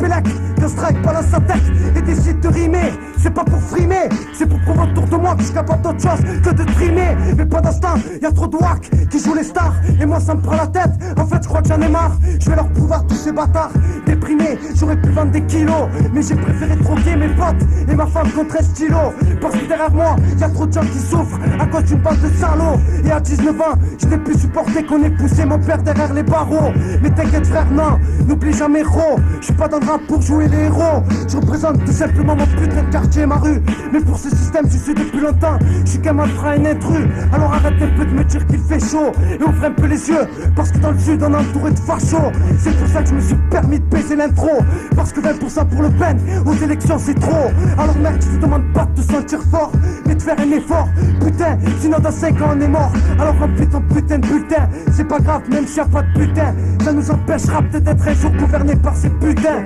le strike balance sa tête et décide de rimer. C'est pas pour frimer, c'est pour prouver autour de moi que je suis capable d'autre chose que de trimer. Mais pendant ce temps, y'a trop de wack qui jouent les stars et moi ça me prend la tête. En fait je crois que j'en ai marre, je vais leur prouver tous ces bâtards. Déprimés, j'aurais pu vendre des kilos, mais j'ai préféré troquer mes potes et ma femme contre un stylo. Parce que derrière moi, y'a trop de gens qui souffrent à cause d'une bande de salauds. Et à 19 ans, je n'ai plus supporté qu'on ait poussé mon père derrière les barreaux. Mais t'inquiète frère, non, n'oublie jamais Ro. Je suis pas dans le rap pour jouer les héros. Je représente tout simplement mon putain de quartier, ma rue. Mais pour ce système, je suis depuis longtemps. Je suis qu'un malfrat et un intrus. Alors arrête un peu de me dire qu'il fait chaud et ouvre un peu les yeux, parce que dans le sud on est entouré de fachos. C'est pour ça que je me suis permis de baiser l'intro, parce que 20% pour le pen aux élections c'est trop. Alors mec, je te demande pas de te sentir fort, mais de faire un effort. Putain, sinon dans 5 ans on est mort. Alors remplis ton putain de bulletin. C'est pas grave même s'il y a pas de putain. Ça nous empêchera peut-être d'être un jour gouverné par ces putains.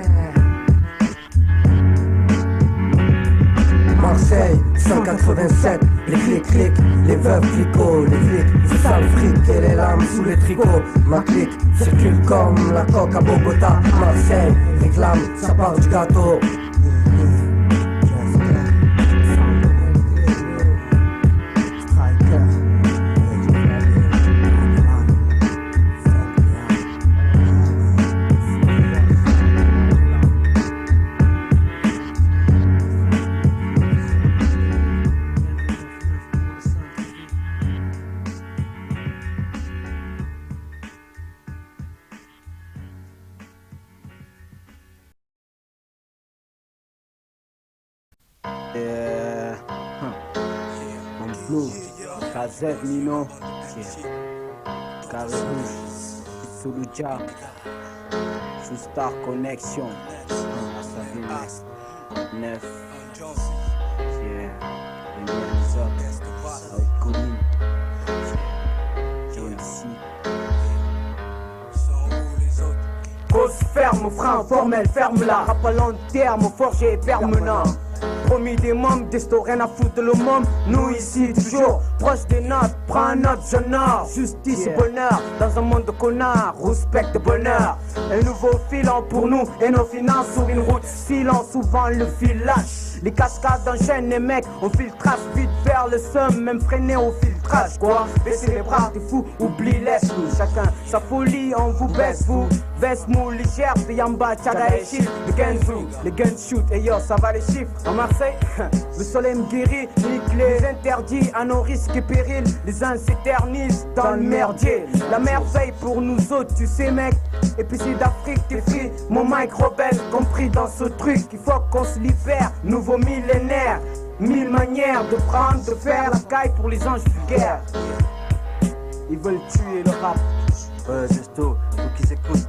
Marseille, 187, les clics, les veuves clicots, les flics, les sales frics et les lames sous les tricots. Ma clique circule comme la coque à Bogota. Marseille, réclame, ça part du gâteau. Blue, KZ Nino, Carré Rouge, Suluja, sous Star Connection, à 9, yeah, les autres, avec Colline, JMC. Cause ferme, frein formel, ferme-la. Rap à long terme, forgé, permanent. Promis des membres, desto rien à foutre de le monde. Nous ici, toujours proche des notes. Prends notre jeune art, justice et bonheur. Dans un monde de connards, respect de bonheur. Un nouveau filant pour nous et nos finances. Sur une route silence, souvent le fil lâche. Les cascades enchaînent les mecs, on filtrage vite vers le somme, même freiné au filtrage quoi. Baissez les bras, t'es fou, oublie, laisse-nous. Chacun sa folie, on vous baisse vous. Veste mou, légère, de Yamba, Tchada et Chill. Le Genzu, le gun shoot, et yo, ça va les chiffres. En Marseille, le soleil me guérit, nique les interdits à nos risques et périls. Les uns s'éternisent dans le merdier. La merveille pour nous autres, tu sais mec. Et puis c'est d'Afrique, t'es free. Mon mic rebelle, compris dans ce truc. Il faut qu'on se libère, nouveau millénaire. 1000 manières de prendre, de faire la caille pour les anges vulgaires. Ils veulent tuer le rap. Gesto, faut qu'ils écoutent.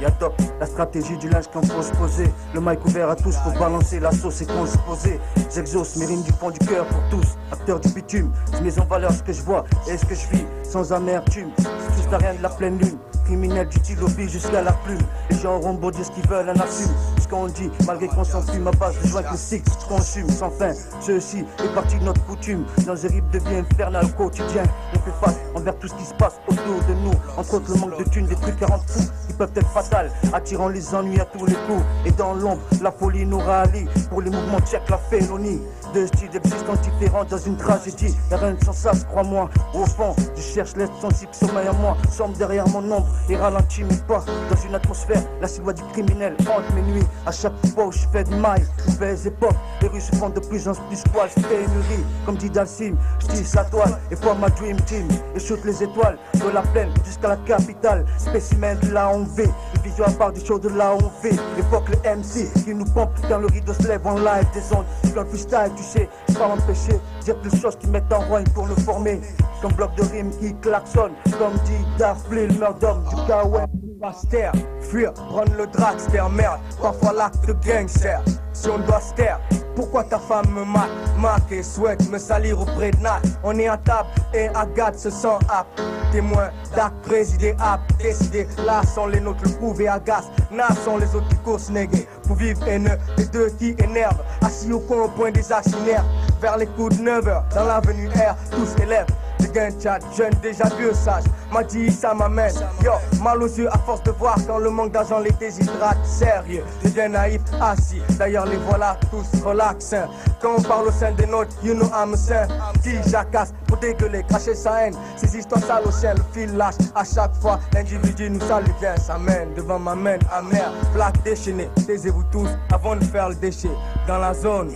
Y'a top, la stratégie du linge quand faut se poser. Le mic ouvert à tous, faut balancer la sauce et qu'on se poser. J'exauce mes rimes du fond du cœur pour tous. Acteur du bitume, je mets en valeur ce que je vois et ce que je vis sans amertume. C'est tous à rien de la pleine lune. Criminel du stylo jusqu'à la plume. Les gens auront beau dire ce qu'ils veulent, un assume ce qu'on dit, malgré qu'on s'en fume. Ma base de joint que le six consume sans fin. Ceci est partie de notre coutume. Dans un rythme devient infernal quotidien. On fait face envers tout ce qui se passe autour de nous. Entre autres le manque de thunes, des trucs à rendre fous qui peuvent être fatals, attirant les ennuis à tous les coups. Et dans l'ombre, la folie nous rallie. Pour les mouvements tchèques, la félonie. Deux styles existants différents dans une tragédie. Y'a rien de sans ça, crois-moi. Au fond, je cherche l'être sensible, sommeil à moi. Sombre derrière mon ombre et ralentit mais pas. Dans une atmosphère, la silhouette du criminel hante mes nuits. À chaque fois où je fais de mailles, nouvelles époques. Les rues se font de plus en plus poils, pénurie. Comme dit Dalsim, je tisse la toile et forme ma dream team. Et shoot les étoiles de la plaine jusqu'à la capitale. Spécimen de la ONV, une vision à part du show de la ONV. Époque le MC qui nous pompe quand le rideau se lève en live des ondes. Je le freestyle, tu sais, je pas m'empêcher. Dire plus de choses qui mettent en rogne pour le former. Comme bloc de rimes qui klaxonne. Comme dit Daphne, le meurtre d'homme du Kawen. Baster, fuir, prendre le dragster, merde. Parfois l'acte de gangster. Si on doit se taire, pourquoi ta femme me marque et souhaite me salir auprès de Nat? On est à table et Agathe se sent apte. Témoin d'acte présidé, apte, décidé. Là sont les nôtres, le prouvé agace. Là sont les autres qui courent négués. Pour vivre haineux, les deux qui énervent. Assis au coin au point des actionnaires. Vers les coups de 9h, dans l'avenue R, tous élèves. Les gains de chat, jeune déjà vieux sage. M'a dit ça m'amène. Yo, mal aux yeux à force de voir quand le manque d'argent les déshydrate. Sérieux, les bien naïfs assis. D'ailleurs les voilà tous relaxés. Quand on parle au sein des nôtres, you know I'm a saint. Qui jacasse pour dégueuler, cracher sa haine. Ces histoires sales au ciel, le fil lâche. À chaque fois, l'individu nous salue bien sa main. Devant ma main amère, plaque déchaînée. Taisez-vous tous avant de faire le déchet. Dans la zone,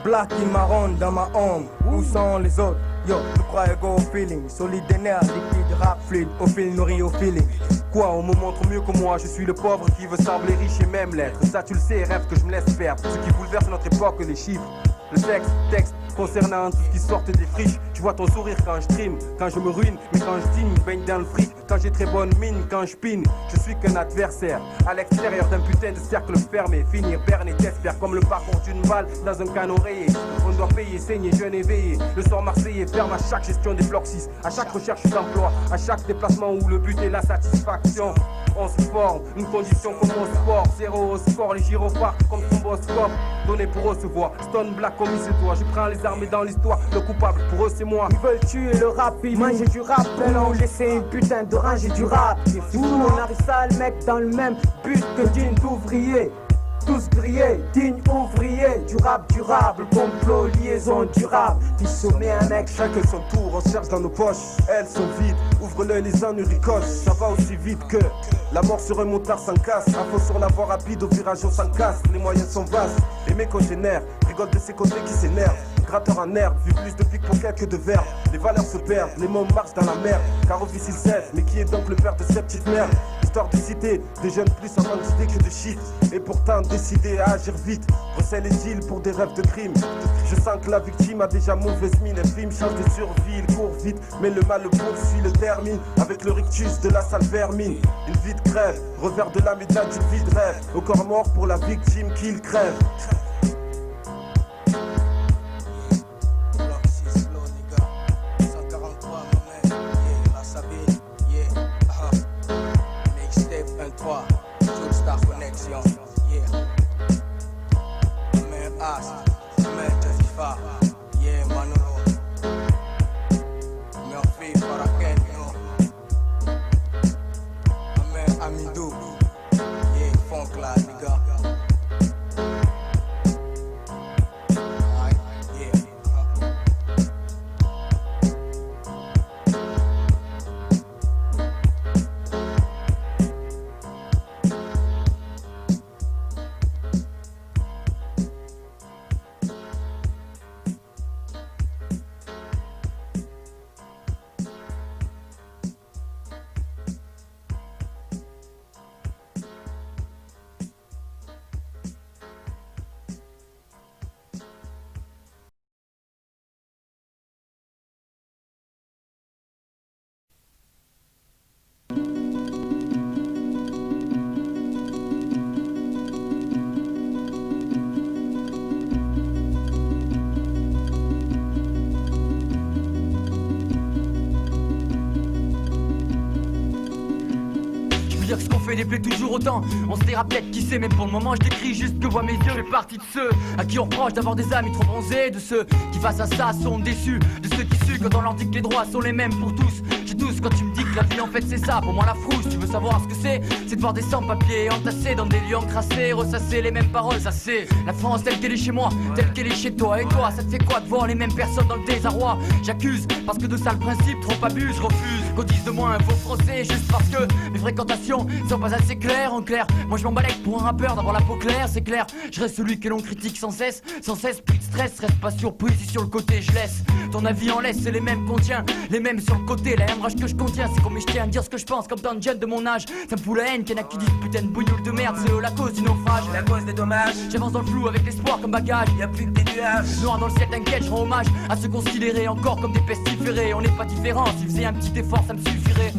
black et marron dans ma ombre. Où sont les autres? Yo, je crois go au feeling, solide nerfs, liquide, rap, fluide, au fil nourri au feeling. Quoi, on me montre mieux que moi, je suis le pauvre qui veut sembler riche et même l'être. Ça tu le sais, rêve que je me laisse faire. Ce qui bouleverse notre époque, les chiffres. Le texte concernant tout ce qui sortent des friches. Tu vois ton sourire quand je stream, quand je me ruine, mais quand je dîne, baigne dans le fric. Quand j'ai très bonne mine, quand je pine, je suis qu'un adversaire. À l'extérieur d'un putain de cercle fermé, finir berné, t'espère comme le parcours d'une balle dans un canon rayé. On doit payer, saigner, jeune éveillé. Le sort marseillais ferme à chaque gestion des blocs 6, à chaque recherche d'emploi, à chaque déplacement où le but est la satisfaction. On se forme, une condition comme au sport. Zéro au score, les gyrophares comme Tomboscope. Donné pour recevoir, Stone Black comme c'est toi. Je prends les armes dans l'histoire, le coupable pour eux c'est moi. Ils veulent tuer le rap, ils mangent du rap. Ils ont laissé une putain de ranger du rap. C'est fou, on arrive sale mec dans le même but que digne d'ouvrier. Tous grillés, digne ouvrier, du rap durable, complot, liaison durable. Puis sommet un mec, chacun son tour, on cherche dans nos poches. Elles sont vides, ouvre l'œil, les ennuis ricochent. Ça va aussi vite que la mort sur un motard sans casse. Info sur la voie rapide, au virage on s'en casse. Les moyens sont vastes, les mecs congénèrent. Rigole de ses côtés qui s'énervent. Gratteur en herbe, vu plus de piques pour quelques de verbe. Les valeurs se perdent, les mots marchent dans la merde. Car office il cesse, mais qui est donc le père de cette petite merde? histoire de cité, de jeunes plus en manque d'idées que de shit. Et pourtant décidé à agir vite, recèle les îles pour des rêves de crime. Je sens que la victime a déjà mauvaise mine, infime, change de survie, il court vite, mais le mal le poursuit, le termine, avec le rictus de la sale vermine. Une vie de crève, revers de la médaille d'une vie de rêve, au corps mort pour la victime qu'il crève. Dire ce qu'on fait déplaît toujours autant. On se dira peut-être qui sait, mais pour le moment je décris juste que voient mes yeux. Je fais partie de ceux à qui on reproche d'avoir des amis trop bronzés, de ceux qui face à ça sont déçus, de ceux qui suent quand on leur dit que les droits sont les mêmes pour tous. J'ai tous quand tu me dis que la vie en fait c'est ça. Pour moi la frousse, tu veux savoir ce que c'est de voir des sans-papiers entassés dans des lieux encrassés, ressasser les mêmes paroles, ça c'est la France telle qu'elle est chez moi, telle qu'elle est chez toi. Et toi, ça te fait quoi de voir les mêmes personnes dans le désarroi? J'accuse parce que de ça le principe, trop abuse, refuse qu'on dise de moi un faux français juste parce que mes fréquentations sont pas assez claires. En clair, moi je m'embalèque pour un rappeur d'avoir la peau claire, c'est clair. Je reste celui que l'on critique sans cesse, plus de stress, reste pas surpris si sur le côté je laisse ton avis en laisse, c'est les mêmes qu'on tient, les mêmes sur le côté, la même rage que je contiens, c'est comme je tiens à dire ce que je pense comme tant de jeunes de mon âge. Ça me fout la haine qu'il y en a qui disent putain de bouilloule de merde, c'est eux la cause du naufrage, la cause des dommages. J'avance dans le flou avec l'espoir comme bagage, y'a plus que des nuages. Noir dans le ciel, t'inquiète, je rends hommage à ceux considérés encore comme des pestiférés. On n'est pas différents, s'ils faisaient un petit effort ça me suffirait.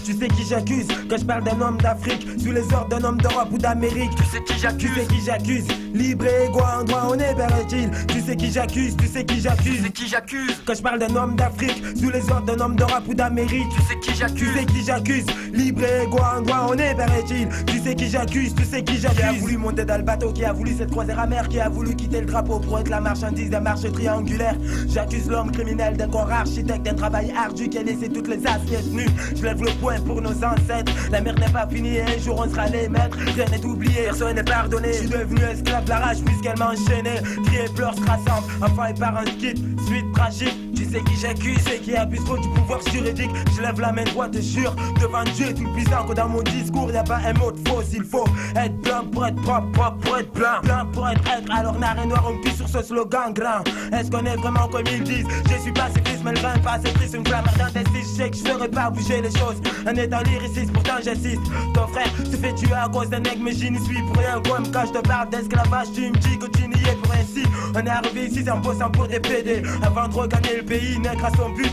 Tu sais qui j'accuse quand je parle d'un homme d'Afrique sous les ordres d'un homme d'Europe ou d'Amérique. Tu sais qui j'accuse, tu sais qui j'accuse. Libre et égaux en droit, on est paraît-il. Tu sais qui j'accuse, tu sais qui j'accuse. Tu sais qui j'accuse quand je parle d'un homme d'Afrique sous les ordres d'un homme d'Europe ou d'Amérique. Tu sais qui j'accuse, tu sais qui j'accuse. Libre et égaux en droit, on est paraît-il. Tu sais qui j'accuse, tu sais qui j'accuse. Qui a voulu monter dans le bateau, qui a voulu cette croisière amère, qui a voulu quitter le drapeau pour être la marchandise d'un marché triangulaire. J'accuse l'homme criminel d'un corps architecte, d'un travail ardu qui a laissé toutes les assiettes nues. Je lève le poing pour nos ancêtres. La mer n'est pas finie et un jour on sera les maîtres. Rien n'est oublié, personne n'est pardonné. Je suis devenu esclave de la rage puisqu'elle m'a enchaîné. Crie et pleure, se rassemble, enfin et par un skit. Suite tragique, tu sais qui j'accuse, c'est qui abuse trop du pouvoir juridique. Je lève la main droite et jure devant Dieu tout puissant que dans mon discours y a pas un mot de fausse. Il faut être blanc pour être propre, propre pour être blanc, blanc pour être. Alors nar et noir on pisse sur ce slogan grand. Est-ce qu'on est vraiment comme ils disent? Je suis pacifiste mais le vin pas c'est triste. Une flamme ardente et si je sais que je ferai pas bouger les choses. Un état lyriciste pourtant j'insiste. Ton frère se fait tuer à cause d'un nègre mais j'y n'y suis pour rien. Comme quand je te parle d'esclavage tu me dis que tu n'y es pour ainsi. On est arrivé ici en bossant pour des PD. Avant de regagner le pays, nègre à son but.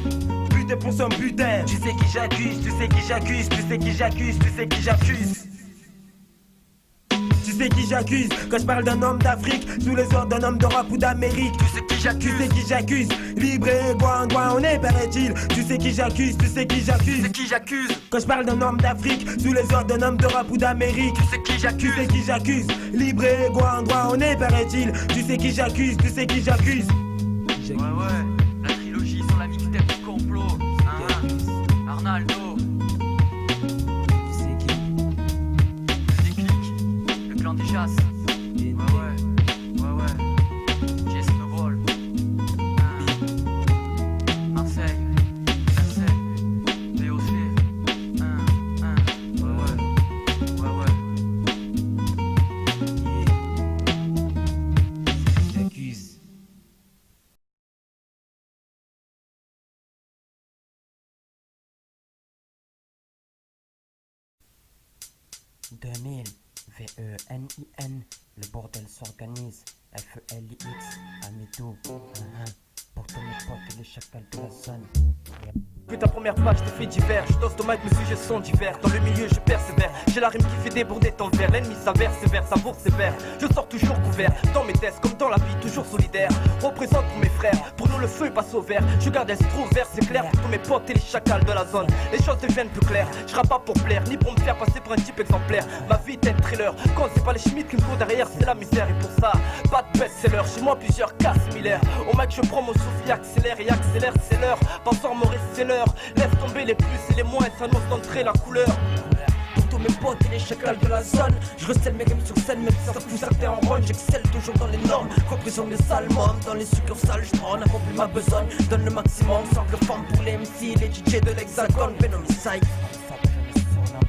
Buté pour son butin. Tu sais qui j'accuse, tu sais qui j'accuse, tu sais qui j'accuse, tu sais qui j'accuse. Tu sais qui j'accuse quand je parle d'un homme d'Afrique sous les ordres d'un homme d'Europe ou d'Amérique. Tu sais qui j'accuse, tu sais qui j'accuse. Libre et égaux en droit, on est paraît-il. Tu sais qui j'accuse, tu sais qui j'accuse. Tu sais qui j'accuse quand je parle d'un homme d'Afrique sous les ordres d'un homme d'Europe ou d'Amérique. Tu sais qui j'accuse, tu sais qui j'accuse. Libre et égaux en droit, on est paraît-il. Tu sais qui j'accuse, tu sais qui j'accuse. Ouais ouais, la trilogie sur la mixtape du complot. Arnaldo. Tu sais qui. Le déclic, le clan des chasses. 2000, V-E-N-I-N, le bordel s'organise, F-E-L-I-X, Amidou, pour tous mes potes et les chacals de la zone. Vu ta première page de faits divers, je dose de mic, mes sujets sont divers. Dans le milieu, je persévère. J'ai la rime qui fait déborder ton verre. L'ennemi s'avère sévère, savoure sévère. Je sors toujours couvert, dans mes tests comme dans la vie, toujours solidaire. Représente pour mes frères, pour nous le feu passe au vert. Je garde l'esprit ouvert, c'est clair pour tous mes potes et les chacals de la zone. Les choses deviennent plus claires. Je rappe pas pour plaire, ni pour me faire passer pour un type exemplaire. Ma vie est un thriller, quand c'est pas les chimiques qui me courent derrière, c'est la misère. Et pour ça, pas de best-seller. Chez moi, plusieurs cas similaires. Au mec, je prends mon souffle, accélère et accélère, c'est l'heure. Pensant Maurice, c'est l'heure. Laisse tomber les plus et les moins, ça annonce d'entrer la couleur. Pour tous mes potes et les chacals de la zone, je recèle mes rimes sur scène, même si ça fout certains en run. J'excelle toujours dans les normes, représente les salmons. Dans les succursales, je trône, accomplis ma besogne. Donne le maximum, sans que femme pour les MC, les DJ de l'Hexagone. Venom Psych,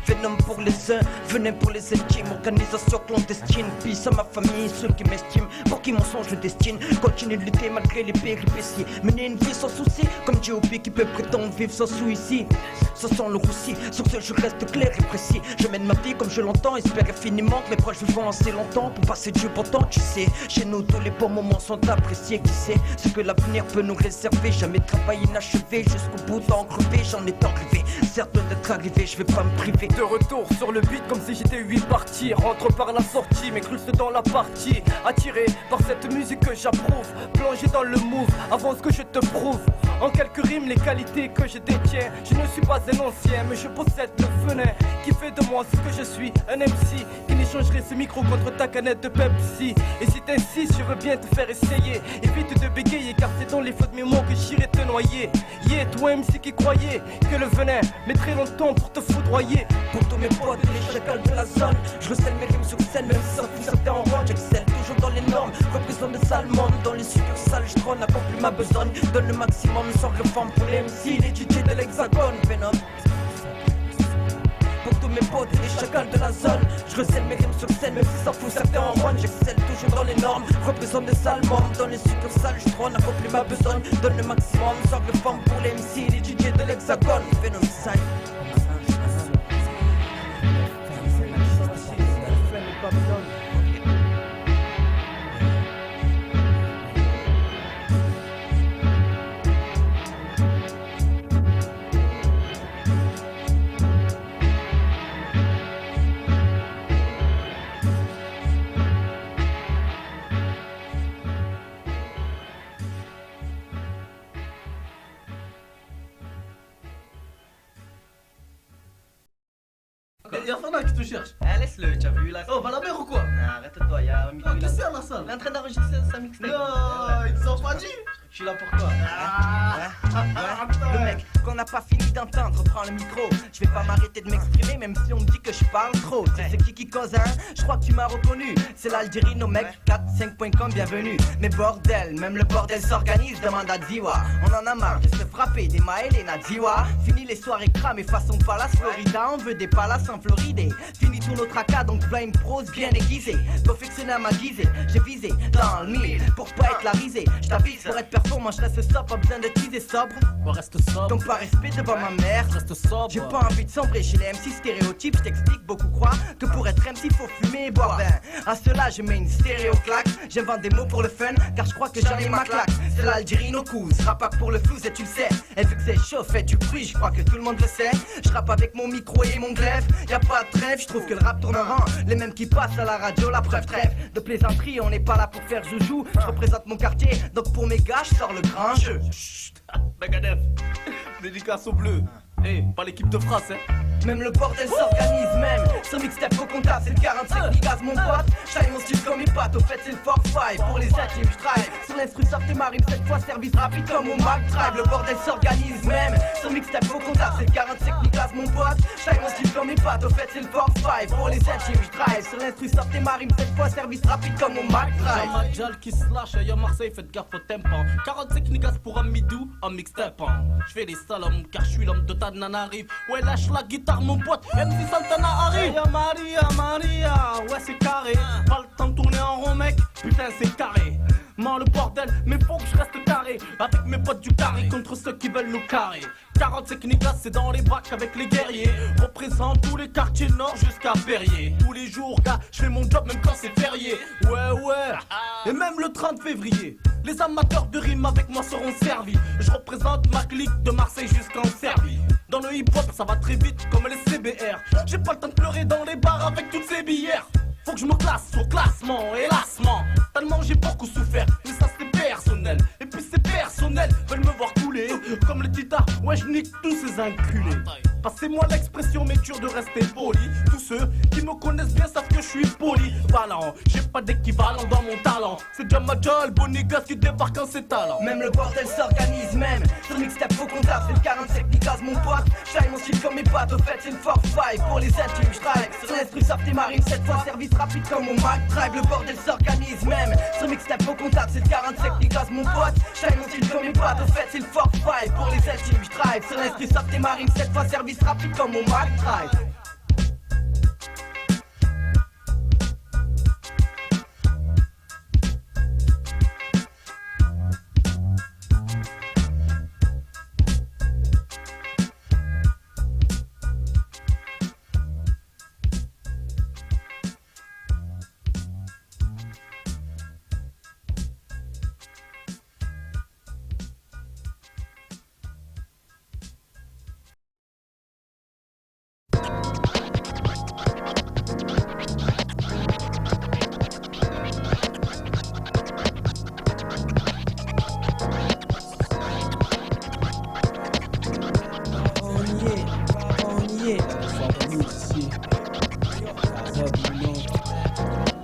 Venom pour les uns, venin pour les intimes. Organisation clandestine, peace à ma famille, ceux qui m'estiment, pour qui mon songe le destine. Continue de lutter malgré les péripéties, mener une vie sans souci, comme J.O.P. qui peut prétendre vivre sans souci. Ça sent le roussi, sur ce je reste clair et précis. Je mène ma vie comme je l'entends, espère infiniment que mes proches vivront assez longtemps pour passer Dieu pourtant, tu sais. Chez nous tous les bons moments sont appréciés, qui sait ce que l'avenir peut nous réserver. Jamais travail inachevé, jusqu'au bout d'en crever, j'en ai tant rêvé. Certain d'être arrivé, je vais pas me priver. De retour sur le beat comme si j'étais 8 parties. Rentre par la sortie, m'incruste dans la partie. Attiré par cette musique que j'approuve, plongé dans le move, avant ce que je te prouve. En quelques rimes, les qualités que je détiens. Je ne suis pas un ancien, mais je possède le venin qui fait de moi ce que je suis, un MC qui n'échangerait ce micro contre ta canette de Pepsi. Et si t'insistes, je veux bien te faire essayer. Évite de bégayer, car c'est dans les fautes de mes mots que j'irai te noyer. Yeah, toi MC qui croyais que le venin mettrait longtemps pour te foudroyer. Pour tous mes potes et les chacals de la zone, je recèle mes rimes sur scène, même si ça fout certains en run. J'excelle toujours dans les normes, représente des salmons. Dans les succursales, je trône, accomplis ma besogne. Donne le maximum, sans réforme pour les MC, les DJ de l'Hexagone. Venom. Pour tous mes potes et les chacals de la zone, je recèle mes rimes sur scène, même si ça fout certains en run. J'excelle toujours dans les normes, représente des salmons. Dans les succursales, je trône, accomplis ma besogne. Donne le maximum, sans réforme pour les MC, les DJ de l'Hexagone. Venom Side. Y'a Fana qui te cherche. Laisse-le, tu as vu là. Oh, va la mer ou quoi? Arrête-toi, y'a un micro. Qu'est-ce qu'il y a à la salle? Il est en train d'enregistrer sa mixtape. Non, ils t'ont pas dit. Je suis là pour toi. Le mec qu'on n'a pas fini d'entendre prend le micro. Je vais pas m'arrêter de m'exprimer même si on me dit que je parle trop. C'est qui cause hein? Je crois que tu m'as reconnu. C'est l'Algérie, nos mecs 4-5.com, bienvenue. Mais bordel, même le bordel s'organise, demande à Diwa. On en a marre de se frapper des Maël et Nadiwa. Fini les soirées cramées façon Palace Florida. On veut des palaces en Floride. Fini tout notre AK, donc plein une prose bien aiguisée. Confectionné à ma guisée, j'ai visé dans le mille. Pour pas être la risée, je t'avise pour être performant, je reste sobre, pas besoin de teaser sobre. On reste sobre. Donc par respect devant ma mère, reste sobre. J'ai pas envie de sombrer chez les MC stéréotypes. Je t'explique, beaucoup croient que pour être MC faut fumer et boire vin. À cela je mets une stéréo claque. J'invente des mots pour le fun, car je crois que j'en ai ma claque. C'est l'Algérie nos coups, rap pas pour le flou, et tu le sais. Et vu que c'est chaud, fait du bruit, je crois que tout le monde le sait. Je rappe avec mon micro et mon glaive, y a pas de trêve, je trouve que le rap tourne en rang. Les mêmes qui passent à la radio, la preuve trêve. De plaisanterie, on n'est pas là pour faire joujou. Je représente mon quartier, donc pour mes gars, je sors le grand jeu. Chut, Megadef, dédicace au bleu. Eh, pas l'équipe de France, hein. Même le bordel s'organise même. Sur mixtape au comptable, c'est le 45 ligas mon pote. J'taille mon style comme mes pattes, au fait c'est le Force 5. Pour les intimes, j'travaille sur l'instru sortez ma rime. Cette fois service rapide comme mon Mac Drive. Le bordel s'organise même. Sur mixtape au comptable, c'est le 45 ligas mon pote. J'taille mon style comme mes pattes, au fait c'est le Force 5. Pour les intimes, j'travaille sur l'instru sortez ma rime. Cette fois service rapide comme mon Mac Drive. Y'a Majal qui se lâche, y'a Marseille, faites gaffe au tempo. 45 niggas pour un midou, un mixtape. J'fais des salams car j'suis l'homme de ta nana arrive. Ouais, lâche la guitare, mon pote, MC Santana arrive. Y'a Maria, ouais, c'est carré. Pas le temps de tourner en rond, mec, putain, c'est carré. Man, le bordel, mais faut que je reste carré. carré avec mes potes du carré contre ceux qui veulent nous carrer. 45 niggas, c'est dans les bacs avec les guerriers. Représente tous les quartiers nord jusqu'à Perrier. Tous les jours, gars, je fais mon job même quand c'est férié. Ouais. Et même le 30 février. Les amateurs de rime avec moi seront servis. Je représente ma clique de Marseille jusqu'en Serbie. Dans le hip-hop, ça va très vite comme les CBR. J'ai pas le temps de pleurer dans les bars avec toutes ces bières. Faut que je me classe au classement, hélasement. Tellement j'ai beaucoup souffert, mais ça c'est personnel. Et puis c'est personnel, veulent me voir couler comme le Tita, ouais je nique tous ces inculés. Passez-moi l'expression, mais dur de rester poli. Tous ceux qui me connaissent bien savent que je suis polyvalent. J'ai pas d'équivalent dans mon talent. C'est déjà ma jolle, bon niggas qui débarquent en ses talents. Même le bordel s'organise même. Sur mixtape faut qu'on tape, c'est le 47 niggas mon pote. J'aille mon style comme mes pattes, au fait c'est une force five. Pour les intimes, j'traille sur l'esprit sorte tes marines. Cette fois service rapide comme mon Mac Drive. Le bordel s'organise même. Sur mixtape faut qu'on tape, c'est le 47 niggas mon pote. J'aille mon style comme mes pattes, au fait c'est une force five. Pour les intimes, j'traille sur l'esprit sorte tes marines. Cette fois service rapide comme mon Mac Drive.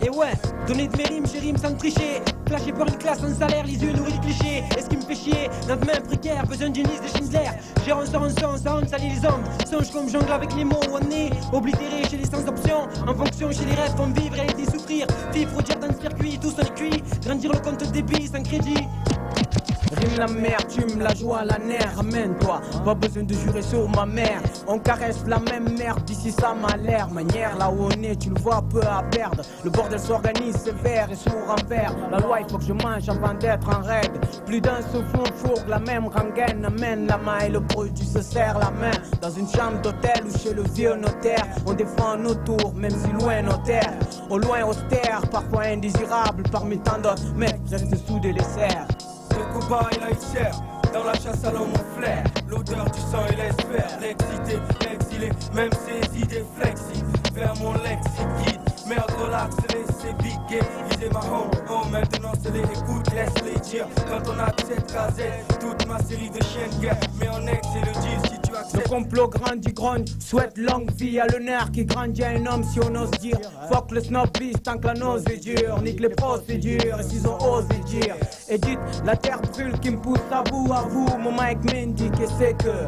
Et ouais, donner de mes rimes, j'ai rime sans tricher. Clasher pour une classe sans salaire, les yeux nourris de clichés. Et ce qui me fait chier, notre main précaire, besoin d'une liste de Schindler. J'ai un sort, ça honte, salit les hommes. Songe comme jongle avec les mots, on est oblitéré chez les sans options. En fonction, chez les rêves, font vivre, réalité, souffrir. Vivre, dire dans le circuit, tout son cuit. Grandir le compte débit sans crédit. Rime la l'amertume, la joie, la nerf, ramène-toi. Pas besoin de jurer sur ma mère. On caresse la même merde, d'ici ça m'a l'air. Manière, là où on est, tu le vois, peu à perdre. Le bordel s'organise, sévère et sourd en verre. La loi, il faut que je mange avant d'être en raid. Plus d'un souffle, on fourgue, la même rengaine amène la main et le produit se serre la main. Dans une chambre d'hôtel ou chez le vieux notaire, on défend nos tours, même si loin nos terres. Au loin austère, parfois indésirable, parmi tant d'autres mecs, restent sous des desserts. Le combat et la chair, dans la chasse à l'homme au flair. L'odeur du sang et l'espère, l'excité, l'exilé, même ses idées flexi. Vers mon lexi, merde relax, laissez biguer. Lisez ma home, maintenant c'est les écoutes, laisse-les dire. Quand on accepte casette, toute ma série de chiens de guerre. Mais en ex et le disent si tu acceptes. Le complot grandit, grogne, souhaite longue vie à l'honneur qui grandit à un homme si on ose dire. Fuck le snobisme tant que la nose est dure, nique les procédures et s'ils ont osé dire. Et dites, la terre brûle qui me pousse à vous, mon Mike m'indique et c'est que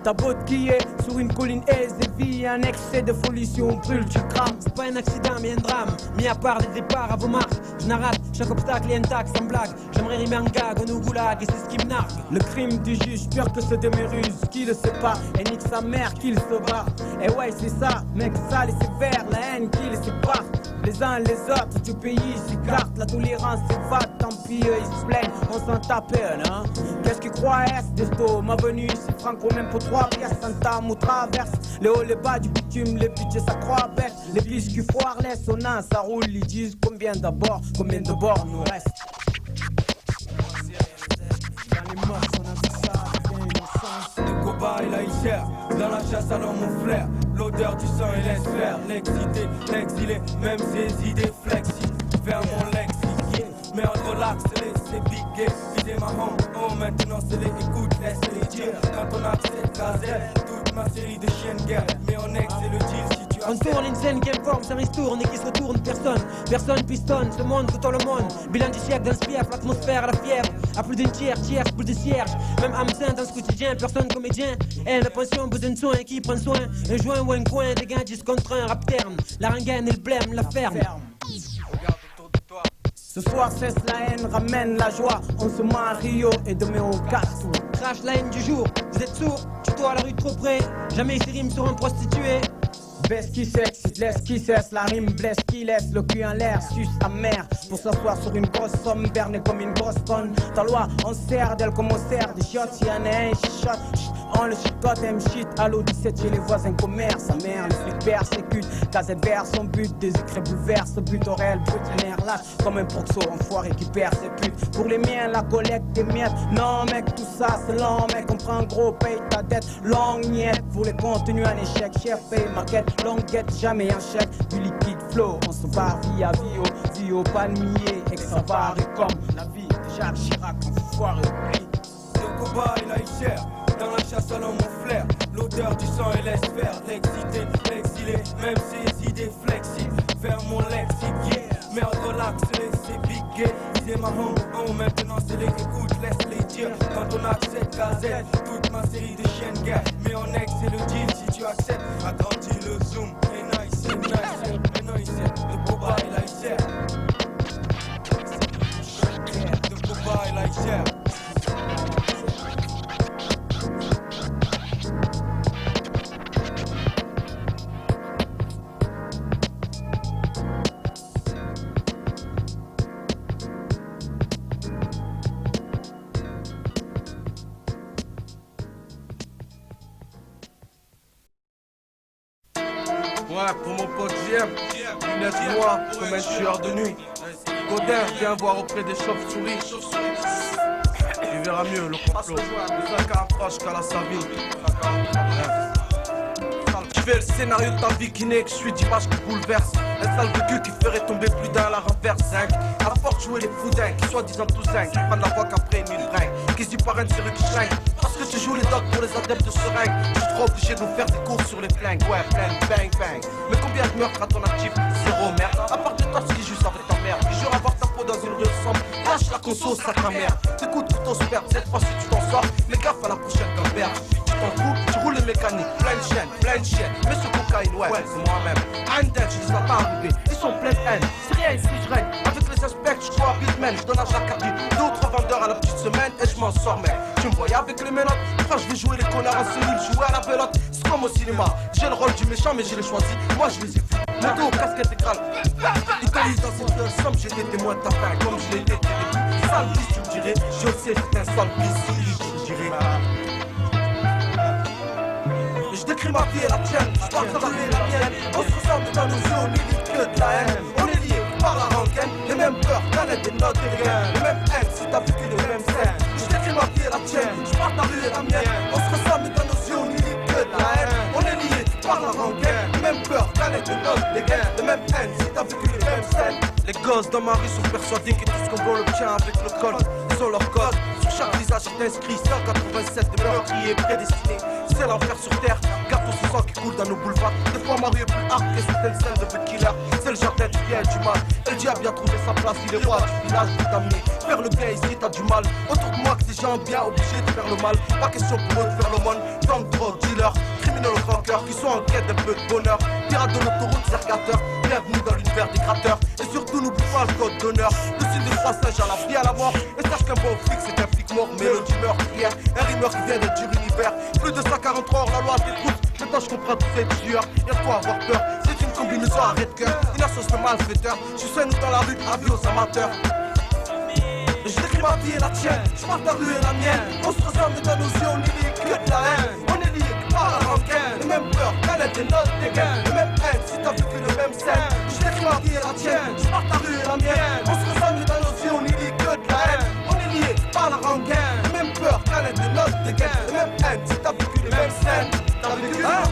ta botte qui est sur une colline aisée vit un excès de folie si on brûle, tu crames. C'est pas un accident mais un drame, mis à part des départs à vos marques. Je narrate, chaque obstacle est intact sans blague. J'aimerais rimer en gag, on nous goulag et c'est ce qui me nargue. Le crime du juge, pire que ceux de mes ruses, qui le sait pas, et nique sa mère qu'il se bat. Et ouais c'est ça, mec sale et sévère, la haine qui les sépare. Les uns les autres du pays s'écartent, la tolérance s'évade, tant pis eux ils se plaignent, on s'en tape hein. Qu'est-ce qu'ils croient est desto, ma venue c'est franco même pour 3 pièces, Santam ou traverse. Les hauts les bas du bitume, les budgets ça croit bête. Les biches qui foirent laissent au nain, ça roule, ils disent combien d'abord, combien de bords nous reste. Dans les morts on a vu ça, bien innocence. Le combat et la chair, dans la chasse à l'homme au flair. L'odeur du sang et l'espère, l'excité, l'exilé, même ses idées flexi. Vers mon lexi, mais en relax, laissez biguer. Visez ma home, maintenant c'est les écoutes, laissez-les dire. Quand on accepte casette, toute ma série de chiens de guerre. Mais en ex et le deal si tu on tourne une scène qui informe, ça ristourne et qui se retourne. Personne pistonne, ce monde tout le monde. Bilan du siècle dans ce fief, l'atmosphère, la fièvre. À plus d'une tiers, boule de cierge. Même âme sainte dans ce quotidien, personne comédien. Et la pension, besoin de soins, qui prend soin. Un joint ou un coin, des gains 10 contre un rap terme. La rengaine et le blême, la ferme. Ce soir cesse la haine, ramène la joie. On se met à Rio et demain au Carrefour. Crash la haine du jour, vous êtes sourds, tutoie à la rue trop près. Jamais ces rimes seront prostituées. Baisse qui s'excite, laisse qui cesse, la rime blesse qui laisse le cul en l'air, suce sa mère pour s'asseoir sur une grosse somme, berné comme une grosse conne. Ta loi, on sert d'elle comme on sert des shots, si y'en a un shot, on le chicote, M shit, allo 17 chez les voisins commerce, sa mère, le flic persécute, casette vers son but, des écrits bouleversent, but au réel, brut, nerf lâche, comme un proxo, enfoiré qui perd ses putes. Pour les miens, la collecte des miettes, non mec, tout ça c'est lent, mec, on prend gros, paye ta dette, longue miette, pour les contenus un échec, chef, paye maquette, longuette, jamais un chèque, du liquide flow, on se barre via vie au palmier, et que ça varie comme la vie de Jacques Chirac, on foire et oublie. Le combat il aille cher, dans la chasse à l'homme mon flair, l'odeur du sang et laisse faire, l'excité, l'exilé, même ses idées flexibles, vers mon lexique, yeah. Merde relax, laissez piquer, disais ma home, maintenant c'est les écoutes, laisse les dire. Quand on accepte gazette, toute ma série de chiennes guerre, mais en ex c'est le deal, si tu acceptes, agrandis le zoom, et nice, le combat il aille cher. Le combat il aille cher. Ouais, pour mon pote JM, lunettes noires comme un tueur de nuit. Godin, viens voir auprès des chauves-souris. Tu verras mieux le complot. Le 5 approche qu'à la Savine. Je fais le scénario de ta vie qui n'est que je suis d'image qui bouleverse. Un sale de cul qui ferait tomber plus d'un à la renverse. Zinc, à force jouer les foudins, qui soi-disant tous zinc, qui prennent la voix qu'après une bringue, qui se dit par un série qui shringue. Parce que tu joues les dogs pour les adeptes de seringue. Je suis trop obligé de nous faire des cours sur les flingues. Ouais, flingue, bang, bang. Mais combien de meurtres à ton actif? Zéro merde. À part de toi, ce qui juste avec ta mère. Puis jure avoir ta peau dans une rue sombre. Lâche la conso, ça ta mère. T'écoutes tout ton sperme, cette fois si tu t'en sors. Mais gaffe à la prochaine gamberge. Tu t'en fous, tu roules les mécaniques. Plein de chiennes. Mais ce cocaïne, ouais, c'est moi-même. Handel, je les attends arriver. Ils sont pleins de haine. C'est rien ici, je règne. Avec les inspects, je crois à Bitman. Je donne à Jacques Cardi 2 ou 3 vendeurs à la petite semaine et je m'en sors, mec. Tu me voyais avec les menottes. Quand je vais jouer les connards en cellule, jouer à la pelote. C'est comme au cinéma. J'ai le rôle du méchant, mais je l'ai choisi. Moi, je les ai vus. Moto, casque intégrale. Italie dans cette belle somme, j'étais témoin de ta fin. Comme je l'ai été tes débuts. Sale bis, tu me dirais. Je sais, c'est un sale bis. Je dirais. Je décris ma vie et la tienne, je partage la mienne. On se ressemble dans nos yeux, on est liés que de la haine. On est liés par la rengaine, les mêmes peurs, canettes et notes et rien. Les mêmes haines, si t'as vécu les mêmes scènes. Je décris ma vie et la tienne, je partage la mienne. On se ressemble dans nos yeux, on est liés que de la haine. On est liés par la rengaine, les mêmes peurs, canettes et notes et rien. Les mêmes haines, si t'as vécu les mêmes scènes. Les gosses dans ma rue sont persuadés que tout ce qu'on l'obtient avec le col. Ils ont leur code, sur chaque visage est inscrit 187 de meurtriers prédestinés. C'est l'enfer sur terre, garde tout ce sang qui coule dans nos boulevards. Des fois ma rue est plus hard que certaines scènes de The Killer. C'est le jardin du bien et du mal. El diable a bien trouvé sa place, il est roi du village pour t'amener. Faire le bien ici t'as du mal. Autour de moi que des gens bien obligés de faire le mal. Pas question pour eux de faire le monde. Comme drogue dealers, criminels au grand cœur, qui sont en quête d'un peu de bonheur. Pirates de l'autoroute, zergateurs, bienvenue dans l'univers des gratteurs. Et surtout n'oublie pas le code d'honneur. Le signe des 3 singes à la vie à la mort. Et sache qu'un bon flic c'est un flic mort. Mélodie meurtrière, un rimeur qui vient d'être du univers. Plus de 143 heures, la loi t'écoute. Maintenant je comprends tous ces tueurs. Y'a de quoi avoir peur, c'est une combinaison arrête cœur. Une association de malfaiteurs. Je suis nous dans la rue, avis aux amateurs. Je décris ma vie et la tienne, je parle ta rue et la mienne. On se ressemble dans nos yeux, on est liés que de la haine. On est liés par la rengaine. Les mêmes peurs, canettes et notes des gains. Les mêmes haines, si t'as vécu les mêmes scènes. Je décris ma vie et la tienne, je parle ta rue et la mienne. On se ressemble dans nos yeux, on est liés que de la haine. On est liés par la rengaine. Les mêmes peurs, canettes et notes des gains. Les mêmes haines, si t'as vécu les mêmes scènes. T'as vécu ça?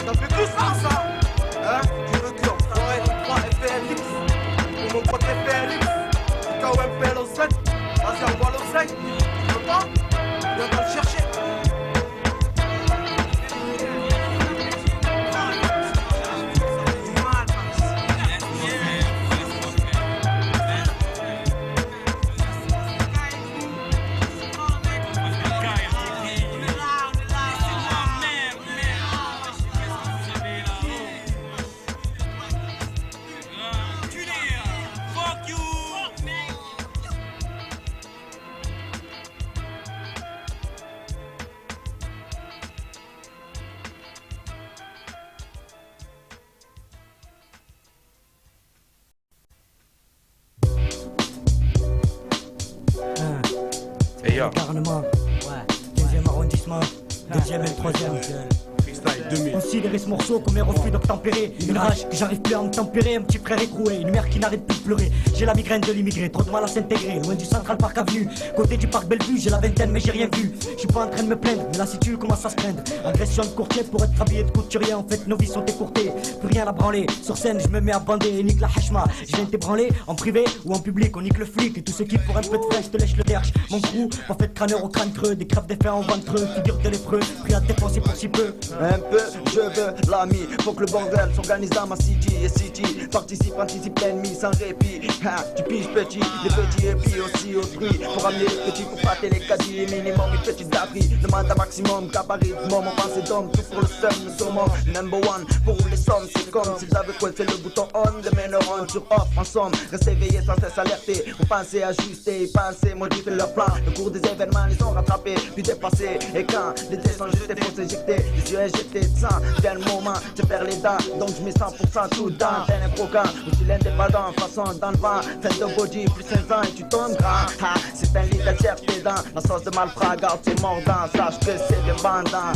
T'as vécu ça? Hein? Tu veux que l'enfoiré, 3 FLX. Pour mon pote FLX. KOMP l'OZ. Vas-y, envoie l'oseille. Tu veux pas? Viens dans le chercher. yo. Garnement, ouais, 15e arrondissement, 2e et 3e. Considérer ce morceau comme un refus d'obtempérer. Une rage que j'arrive plus à me tempérer. Un petit frère écroué, une mère qui n'arrête plus de pleurer. J'ai la migraine de l'immigré, trop de mal à s'intégrer. Loin du Central Park Avenue, côté du parc Bellevue. J'ai la vingtaine mais j'ai rien vu. Je suis pas en train de me plaindre, mais la situ commence à se craindre. Agression de courtier pour être habillé de couturier. En fait nos vies sont écourtées, plus rien à branler. Sur scène je me mets à bander et nique la hachma. Je viens t'ébranler, en privé ou en public. On nique le flic et tout ce qui pour un peu de fraîche te lèche le derche. Mon crew, pas fait de crâneur au crâne creux. Des crèves d'effet en ventreux, figure de lépreux. Pris à dépenser pour si peu. Un peu, je veux l'ami, faut que le bordel s'organise dans ma city et city. Participe, anticipe l'ennemi sans répit. Ha, tu piges petit, les petits et puis aussi autrui. Pour ramener les petits, pour pâter les caddies. Minimum une petite d'abri, demande un maximum. Gabarit, moment, pensée d'homme, tout pour le seum, le saumon. Number one, pour les sommes, c'est comme si j'avais coincé le bouton on. Les mains neurones sur off, en somme. Reste éveillé sans cesse alerté. On pensait ajuster, penser, modifier leur plan. Le cours des événements, les ont rattrapés, puis dépassés. Et quand les dés sont juste, faut s'éjecter. Les yeux injectés de sang, tel moment, je perds les dents. Donc je mets 100% tout dedans. Tel un brocan, aussi l'indépendant, façon dans le vent. Fin de body, plus 5 ans et tu tombes grand. Ha, c'est un lit, elle cherche tes dents. La sauce de malfrat, garde tes mordants. Sache que c'est des bandants.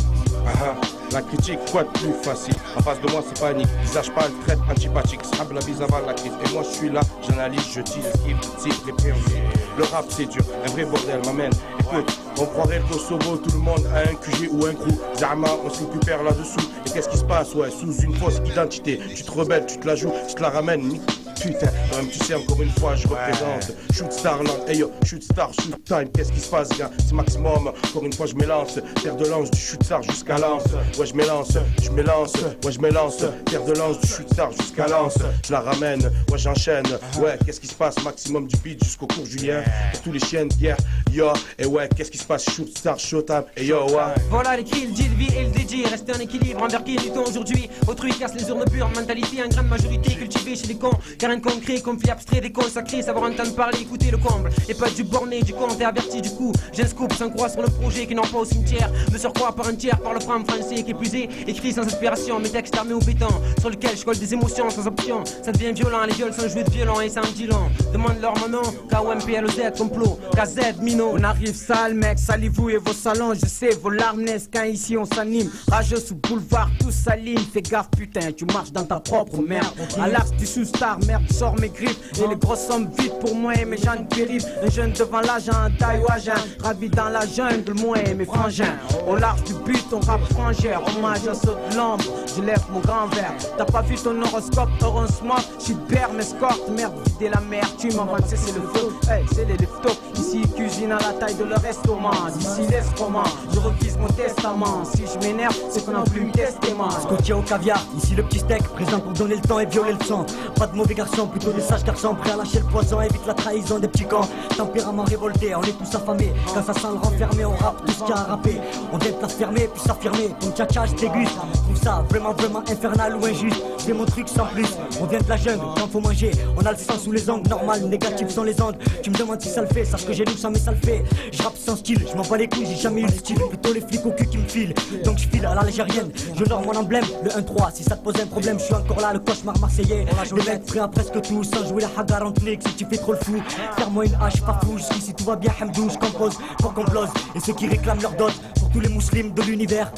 La critique, quoi de plus facile? En face de moi c'est panique, visage pâle, traite antipathique. Sable la bise avant la crise. Et moi je suis là, j'analyse, je tire, esquive, type, répréhensible. Le rap c'est dur, un vrai bordel m'amène. Écoute, on croirait le Kosovo, tout le monde a un QG ou un crew. Zama, on se récupère là-dessous. Et qu'est-ce qui se passe? Ouais, sous une fausse identité. Tu te rebelles, tu te la joues, tu te la ramènes. Putain, même tu sais, encore une fois, je représente Shoot Starland, hey yo, Shoot Star, Shoot Time. Qu'est-ce qui se passe, gars? C'est maximum, encore une fois, je m'élance. Terre de lance, du Shoot Star jusqu'à Lance. Ouais, je m'élance, je m'élance. Ouais, je m'élance. Terre de lance, du Shoot Star jusqu'à Lance. Je la ramène, ouais, j'enchaîne. Ouais, qu'est-ce qui se passe? Maximum du beat jusqu'au cours Julien. Pour tous les chiens de guerre, yo. Et ouais, qu'est-ce qui se passe? Shoot Star, Showtime, et yo, ouais. Voilà les kills, deal, vie et le DJ. Rester en équilibre, envers qui luttons aujourd'hui. Autrui casse les urnes pures, mentalité en grande majorité cultivée chez les cons. Car un concret, conflit abstrait, des consacrés, savoir entendre parler, écouter le comble. Et pas du borné, du compte et averti du coup. J'ai un scoop sans croix sur le projet qui n'en pas au cimetière. Me surcroît par entière par le franc français qui est plus écrit sans inspiration. Mes textes armés au béton, sur lequel je colle des émotions sans option. Ça devient violent, les viols sont joués de violon et ça en dit long. Demande leur mon nom, KOMPLOZ, complot, KZ, Mino. On arrive sale mec, salez-vous et vos salons. Je sais vos larmes naissent quand ici on s'anime. Rageux sous boulevard, tout s'aligne. Fais gaffe putain, tu marches dans ta propre merde. À l'axe du sous-star, merde, sors mes griffes. Et les grosses sommes vides pour moi et mes gens de périph'. Un jeune devant l'agent, taille ou agent. Ravi dans la jungle, moi et mes frangins. Au large du but, on rap frangère. Hommage à ceux de l'ombre, je lève mon grand verre. T'as pas vu ton horoscope, heureusement. J'suis de père, m'escorte, merde, vider la mer. Tu m'envoies, c'est le feu, hey, c'est les leftos. Ici, cuisine à la taille de leur restaurant. D'ici, l'escroment, je revise mon testament. Si je m'énerve, c'est qu'on a plus me testament. Scottier au caviar, ici le petit steak, présent pour donner le temps et violer le sang. Pas de mauvais garçons, plutôt des sages garçons, prêts à lâcher le poison, évite la trahison des petits cons. Tempérament révolté, on est tous affamés. Quand ça sent le renfermé, on rappe tout ce qu'il y a à rapper. On vient de s'affirmer, puis s'affirmer. Comme tcha-tcha, je déguste. Je trouve ça vraiment infernal ou injuste. C'est mon truc sans plus. On vient de la jungle, quand faut manger. On a le sang sous les ongles, normal, négatif sont les ondes. Tu me demandes si ça le fait, sache que j'ai lu ça mais ça le fait. Je rappe sans style, je m'en bats les couilles, j'ai jamais eu le style. Plutôt les flics au cul qui me filent. Donc je file à la légérienne. Je dors mon emblème, le 1-3. Si ça te pose un problème, je suis encore là, le cauchemar marseillais. Les mecs prêts à presque tout, sans jouer la hagar en clic. Si tu fais trop le fou, faire-moi une hache, pas fou. Jusqu'ici tout va bien, hamdou, je compose pour qu'on blose. Et ceux qui réclament leur dot, pour tous les musulmans de l'univers.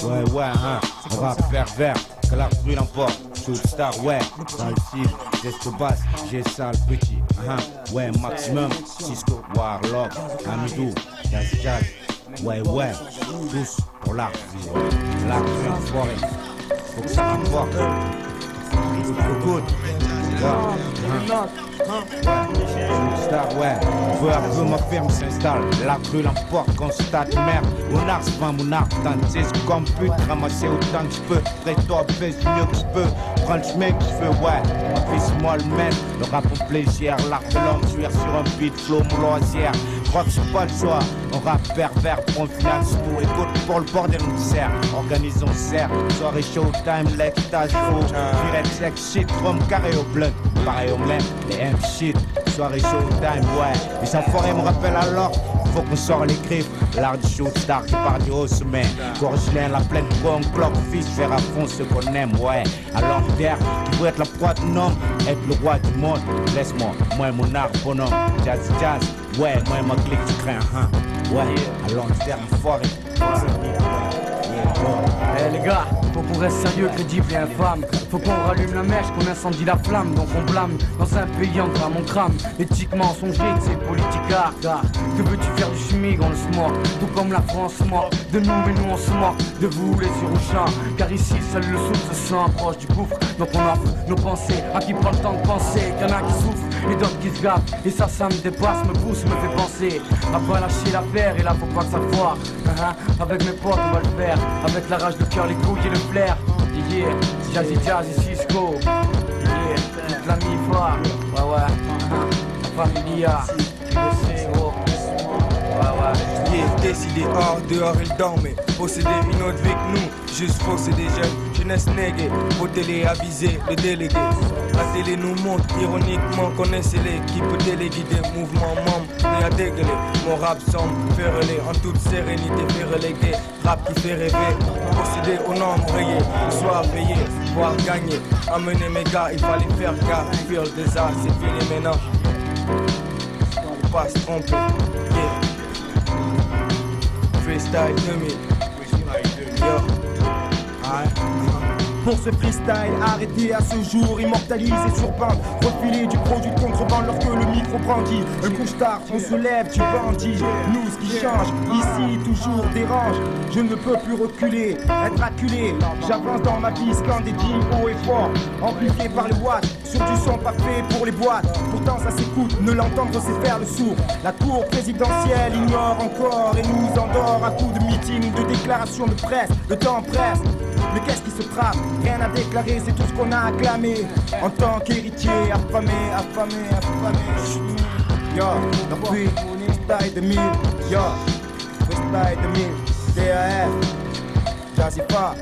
Ouais, hein, rap pervers, que l'art brûle en porte. Shoot Star, ouais, dans le style, geste basse, j'ai sale petit. Ouais, maximum, Cisco, Warlock, Amidou, Jazz, ouais, tous pour l'art. L'art brûle en forêt, faut que ça m'emporte. Good. Star, ouais, peu à peu ma ferme s'installe. La rue l'emporte, constate merde. Mon art se vend, mon art tente. Comme pute, ramasser autant que je peux. Prête-toi, baisse du mieux que je peux. Prends le chemin que je veux, ouais. Fais-moi le même. Le rap au plaisir, l'art de l'homme, jouir sur un beat, flow, mon loisir. Crois que j'ai pas le choix. On rap pervers, pour un final, c'est tout. Écoute, pour le bordel, on sert. Organisons serre. Soirée showtime, l'extase faux. Direct sex shit, rhum carré au blunt. Pareil au même, les M shit. soirée showtime, ouais. Et sa forêt me rappelle alors, faut qu'on sort les griffes. L'art du showstar qui part du haut sommet. Gorgelin, la pleine gong, clock, fils, faire à fond ce qu'on aime, ouais. À long terme, tu veux être la proie d'un homme, être le roi du monde. Laisse-moi, moi mon art bonhomme. Jazz, jazz, ouais, moi ma clique, tu crains, hein. Ouais, à long terme, forêt. Eh les gars, faut qu'on reste sérieux, crédible et infâme. Faut qu'on rallume la mèche, qu'on incendie la flamme. Donc on blâme, dans un pays en drame on crame. Éthiquement songé, c'est politique art. Que veux-tu faire du chimique, on le se moque. Tout comme la France se moque de nous, mais nous on se moque de vous les Uruchins. Car ici seul le souffle se sent proche du gouffre. Donc on offre nos pensées à qui prend le temps de penser. Qu'il y en a qui souffrent et d'autres qui se gavent. Et ça me dépasse, me pousse, me fait penser à pas lâcher l'affaire, et là faut pas que ça foire. Avec mes potes on va le faire, avec la rage, le cœur, les couilles et le flair. Yeah, Jazzy Jazzy Cisco. Yeah, toute la mi-fa. Ouais, la familia. Tu le sais, oh. Yeah, décidé hors, dehors il dormait. Posséder une autre vie que nous, juste fausser des jeunes. Jeunesse néguée, vos télé avisés, le délégué. La télé nous montre ironiquement qu'on est l'équipe téléguidée, mouvement membre, prêt à dégueuler. Mon rap semble fait relais, en toute sérénité fait reléguer. Rap qui fait rêver, posséder au nombre rayé, le soir payé, voire gagner. Amener mes gars, il fallait faire gaffe, fuir le désastre, c'est fini maintenant. Faut pas se tromper, yeah. Freestyle 2000. Yo. Pour ce freestyle, arrêté à ce jour, immortalisé sur bande, refiler du produit de contrebande lorsque le micro brandit. Un couche tard, on se lève du bandit. Nous, ce qui change, ici, toujours dérange. Je ne peux plus reculer, être acculé. J'avance dans ma vie, scandé haut et fort, amplifié par les watts, sur du son parfait pour les boîtes. Pourtant ça s'écoute, ne l'entendre c'est faire le sourd. La cour présidentielle ignore encore et nous endort à coups de meeting, de déclarations de presse. Le temps presse. Mais qu'est-ce qui se trame? Rien à déclarer, c'est tout ce qu'on a acclamé. En tant qu'héritier, affamé. Yo, depuis freestyle 2000. Yo, freestyle 2000. DAF, Jazzy Fa,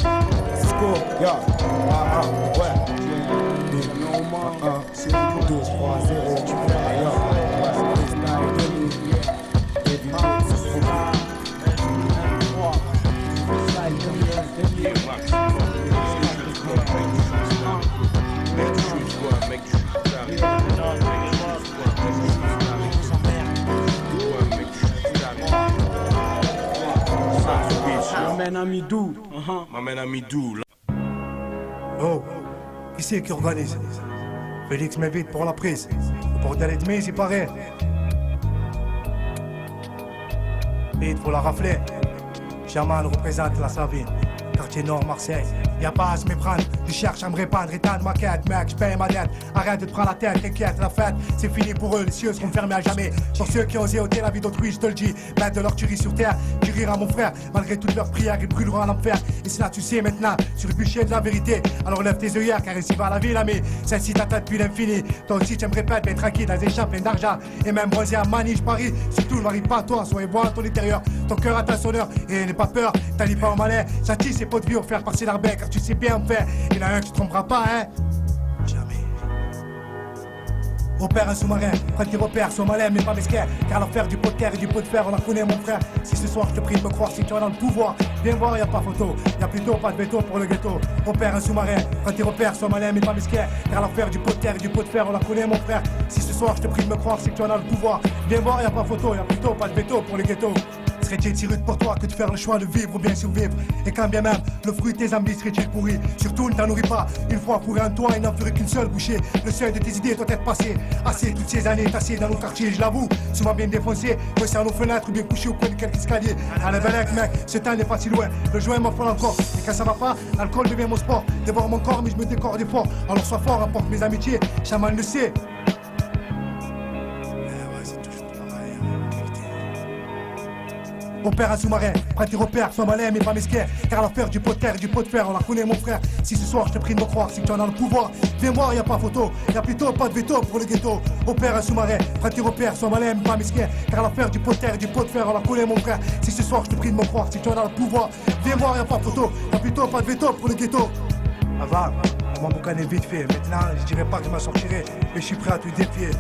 Cisco. Yo, ouais. 2, 3, 0. Yo, freestyle 2000. M'amène à Midou. M'amène à Midou. Oh, qui c'est qui organise? Félix m'invite pour la prise. Au bordel de mise, il paraît. Vite pour la rafler. Chaman représente la Savine. Quartier Nord, Marseille. Y'a pas à se méprendre, je cherche à me répandre, éteindre ma quête, mec, j'paye ma dette. Arrête de te prendre la tête, t'inquiète, la fête, c'est fini pour eux, les cieux seront fermés à jamais. Pour ceux qui ont osé ôter la vie d'autrui, je te le dis, mettre de leur tuerie sur terre, tu riras mon frère, malgré toutes leurs prières, ils brûleront en enfer. Et c'est là, tu sais maintenant, sur le bûcher de la vérité. Alors lève tes œillères, car ici va la vie, l'ami. Celle-ci t'attend depuis l'infini. Toi aussi, tu me répètes, mais tranquille, dans des champs pleins d'argent. Et même bronzé à Manille, Paris, surtout, n'arrive pas à toi, soyez voir ton intérieur. Ton cœur atteint son heure, et n'aie pas peur, t'allie pas au malais. J'attire ses pots de vie, faire passer l'arbec, car tu sais bien me faire. Il y en a un qui te trompera pas, hein. Jamais. Opère un sous-marin, prends tes repères, sois malin mais pas mesquin. Car l'affaire du pot de terre et du pot de fer, on la connaît mon frère. Si ce soir je te prie de me croire, si tu as dans le pouvoir, viens voir, y'a pas photo, y'a plutôt pas de veto pour le ghetto. Opère un sous-marin, prends tes repères, sois malin mais pas mesquin. Car l'affaire du pot de terre et du pot de fer, on la connaît mon frère. Si ce soir je te prie de me croire, si tu as dans le pouvoir, viens voir, y'a pas photo, y'a plutôt pas de veto pour le ghetto. Serait-il si rude pour toi que de faire le choix de vivre ou bien survivre? Et quand bien même le fruit de tes envies serait-il pourri? Surtout ne t'en nourris pas, une fois fourré en toi, il n'en ferait qu'une seule bouchée. Le seuil de tes idées doit être passé. Assez toutes ces années tassées dans nos quartiers, je l'avoue, souvent bien défoncé, coincé à nos fenêtres ou bien couché au coin de quelques escaliers. Allez Belek mec, ce temps n'est pas si loin, le joint m'offre encore. Et quand ça va pas, l'alcool devient mon sport. Dévore mon corps mais je me décore d'efforts. Alors sois fort, apporte mes amitiés, chaman le sait. Opère un sous-marin, prends tes repères, sois malin mais pas mesquin. Car l'affaire du pot de terre et du pot de fer, on la connaît mon frère. Si ce soir je te prie de me croire, si tu en as le pouvoir, viens voir, y'a pas photo, y'a plutôt pas de veto pour le ghetto. Opère un sous-marin, prends tes repères, sois malin mais pas mesquin. Car l'affaire du pot de terre et du pot de fer, on la connaît mon frère. Si ce soir je te prie de me croire, si tu en as le pouvoir, viens voir, y'a pas photo, y'a plutôt pas de veto pour le ghetto. Avant, on m'a boucané vite fait, maintenant je dirais pas que je m'en sortirai, mais je suis prêt à tout défier.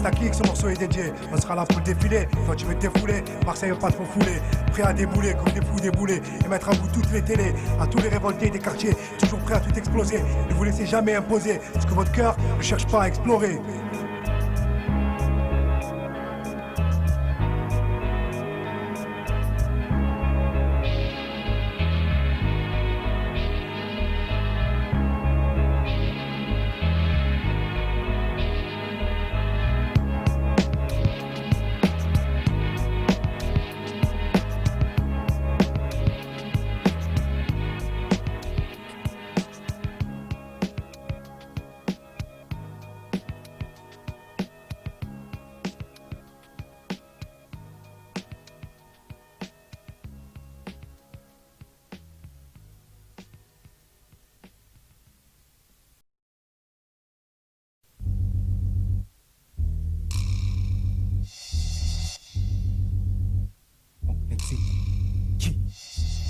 C'est à qui que ce morceau est dédié? On sera là pour le défiler. Toi tu veux te défouler, Marseille veut pas trop fouler. Prêt à débouler comme des fous déboulés et mettre à bout toutes les télés, à tous les révoltés des quartiers, toujours prêts à tout exploser. Ne vous laissez jamais imposer ce que votre cœur ne cherche pas à explorer.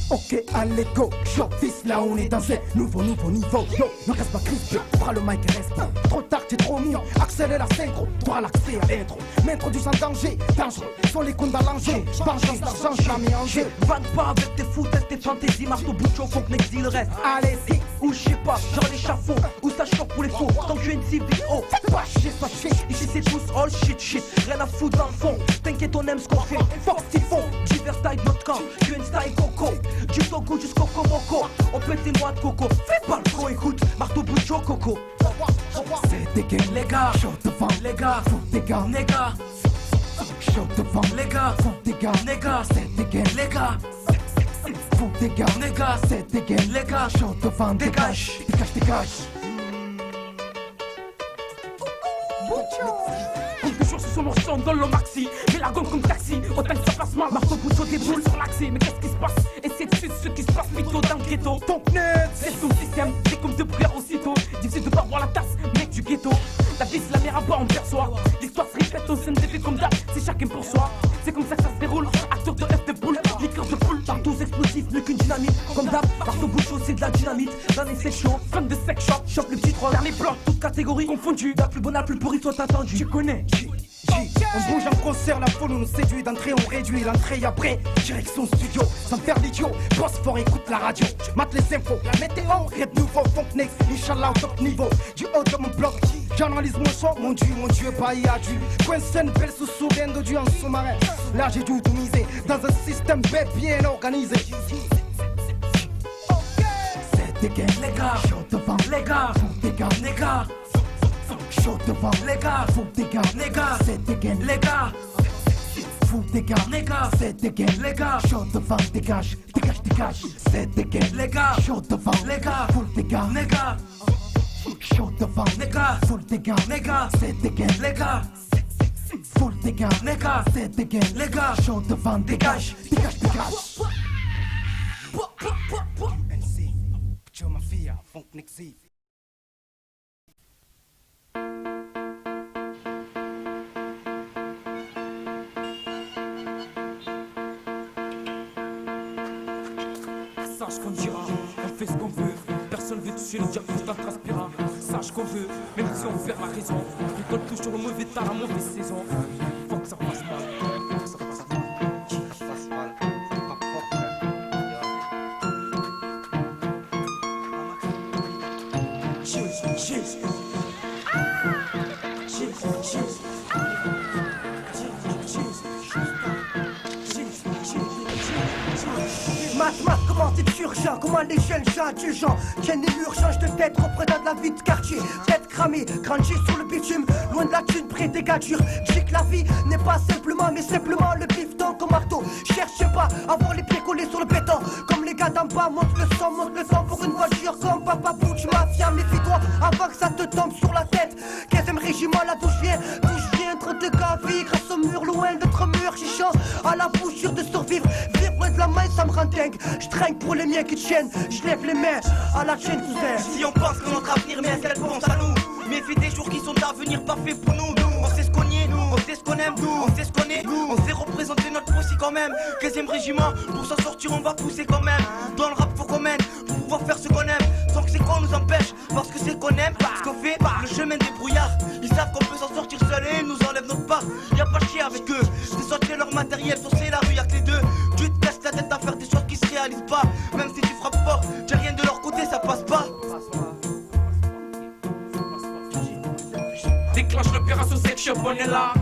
Ok, allez go, short fils, là on est dans un nouveau niveau. Yo, ne casse pas Chris, prends le mic et reste pas. Trop tard, t'es trop mignon, accélère la synchro, toi l'accès à l'intro. M'introduis en danger, dangereux, sont les comptes à l'enjeu. Vengeance d'argent, jamais en jeu. Vanne pas avec tes foutaises, tes fantaisies, marteau bouchon, faut que n'exile le reste. Allez-y, ou je sais pas, genre l'échafaud, ou ça choque pour les faux. Tant que je une civile, oh, fais pas chier, sois shit. Ici c'est tous all shit, rien à foutre dans le fond. T'inquiète, on aime ce qu'on fait, fuck ce qu'ils font. Divers style de notre camp, tu une style coco. Du Togo jusqu'au Komoko, on pète les noix de coco. Fais pas le con, écoute, marteau bouchon, coco. C'est des gains, les gars, chaud devant, les gars, faut des gars, les gars. Chaud devant, les gars, faut des gars, les gars, c'est des gains, les gars. Faut des gars, les gars, c'est des gains, les gars. chaud devant, dégage, dégage. Toujours sur son morceau dans le maxi. Mais la gomme comme taxi, autant que ça passe mal. Marteau pousseau déboule sur l'accès. Mais qu'est-ce qui se passe? Et c'est dessus ce qui se passe plutôt dans le ghetto. Donc net, c'est ton système, c'est comme de prière aussitôt. Difficile de pas voir la tasse, mec du ghetto. La vie c'est la mer à bas, on perçoit. L'histoire se répète au sein des faits comme d'hab. C'est chacun pour soi. C'est comme ça que ça se déroule. Acteur de F de boule, liqueur de poule. Partout explosif, mieux qu'une dynamite. Comme d'hab, marteau bouchon c'est de la dynamite. Dans les sex shows, fan de sex shop. Chope le petit troll, vers les blancs, toutes catégories confondues. La plus bonne, la plus pourrie, toi t'attendu. Tu connais. On bouge en concert, la foule nous séduit. D'entrée on réduit, l'entrée et après direction studio, sans faire l'idiot. Boss fort, écoute la radio, mate les infos. La météo, rap nouveau, funk next, Inch'Allah au top niveau. Du haut de mon bloc, j'analyse mon son. Mon Dieu, pas y a du coin scène, belle sous bien de Dieu en sous-marin. Là j'ai dû tout miser dans un système bien organisé. C'est des gains, les gars, chaud devant, les gars, des gars, les gars. Chaud devant, les gars, faut des gars, les gars, c'est des gains, les gars, faut des gars, les gars, c'est des gains, les gars, chaud devant, dégage, c'est des gains, les gars, chaud devant, les gars, faut des gars, les gars, chaud devant, les gars, faut des gars, les gars, c'est des gains, les gars, faut des gars, les gars, c'est des gains, les gars, chaud devant, dégage. NC, Joe Mafia, Funk Nixie. Sache qu'on dira, on fait ce qu'on veut. Personne veut toucher le diable tout en transpirant. Sache qu'on veut, même si on perd la raison. On colle toujours le mauvais temps, la mauvaise saison. Faut que ça passe mal. Faut que ça passe mal. Ça passe mal. C'est pas fort, Mat, comment c'est urgent, comment les jeunes gens du genre tiennent les murs, changent de tête, représentent la vie de quartier. Tête cramée, grandi sur le bitume, loin de la thune, près des gadgets. Dis que la vie n'est pas simplement, mais simplement le bifton comme marteau. Cherche pas à avoir les pieds collés sur le béton. Comme les gars d'en bas, monte le sang pour une voiture comme Papa Butch Mafia. Méfie-toi avant que ça te tombe sur la tête. 15e régiment, là d'où je viens, 32 gars, vie grâce au mur, loin d'être mûr, chichant à la bouche sûre de survivre. Vivre loin de la main, ça me rend dingue. Je traîne pour les miens qui tiennent, je lève les mains à la chaîne cousin. Si on pense que notre avenir, mais est-ce qu'elle pense à nous? Méfie des jours qui sont à venir, pas fait pour nous. On sait ce qu'on y est, on sait ce qu'on aime, on sait ce qu'on est, on sait représenter notre aussi quand même. 15e régiment, pour s'en sortir on va pousser quand même. Dans le rap faut qu'on mène, pour faut faire ce qu'on aime, sans que c'est qu'on nous empêche. Parce que c'est qu'on aime, ce qu'on fait, le chemin des brouillards. Ils savent qu'on peut s'en sortir seul et ils nous enlèvent notre part. Y'a pas chier avec eux, c'est sortir leur matériel, saucer la rue, y'a que les deux. Tu te casses la tête à faire des choses qui se réalisent pas. Même si tu frappes fort, t'as rien de leur côté, ça passe pas. Déclenche l'opération Sex Shop, on est là.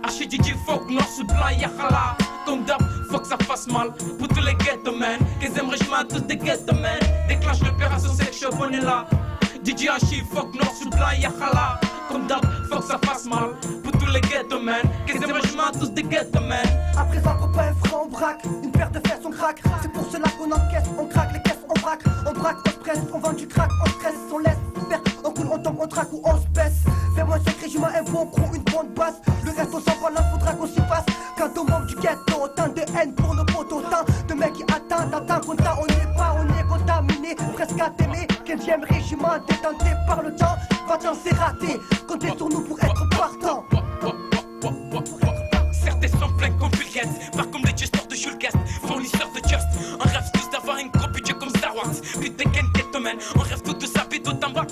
HDJ, fuck, noir sous blanc, yachala. Comme d'hab, faut que ça fasse mal. Pour tous les ghetto men, qu'ils aiment régiment, tous des ghetto men. Déclenche l'opération Sex Shop, on est là. DJ Hachi, fuck, noir sous blanc, yachala. Comme d'hab, faut que ça fasse mal. Pour tous les ghetto men, qu'ils aiment régiment, tous des ghetto men. À présent, copain, franc, on braque. Une paire de fesses, on craque. C'est pour cela qu'on encaisse, on craque les caisses, on braque. On braque, on se presse, on vend du crack, on stresse, on laisse faire. On coule, on tombe, on traque ou on se baisse. Fais-moi un sacré régiment, un bon crew, une bonne basse. Le reste, on s'en va là, faudra qu'on s'y fasse. Quant au membre du ghetto, autant de haine pour nos potos, autant de mecs qui attendent, content, on n'est pas, on est contaminé, presque attémé. 15e régiment, détenté par le temps. Va-t'en, c'est raté, comptez sur nous pour être partant. Certains sont pleins comme Vulgaire, pas comme les gesteurs de Jules Guest, fournisseurs de Just. On rêve tous d'avoir un gros budget comme Star Wars. Putain, qu'un ghettoman, on rêve tous de saper d'autant bas.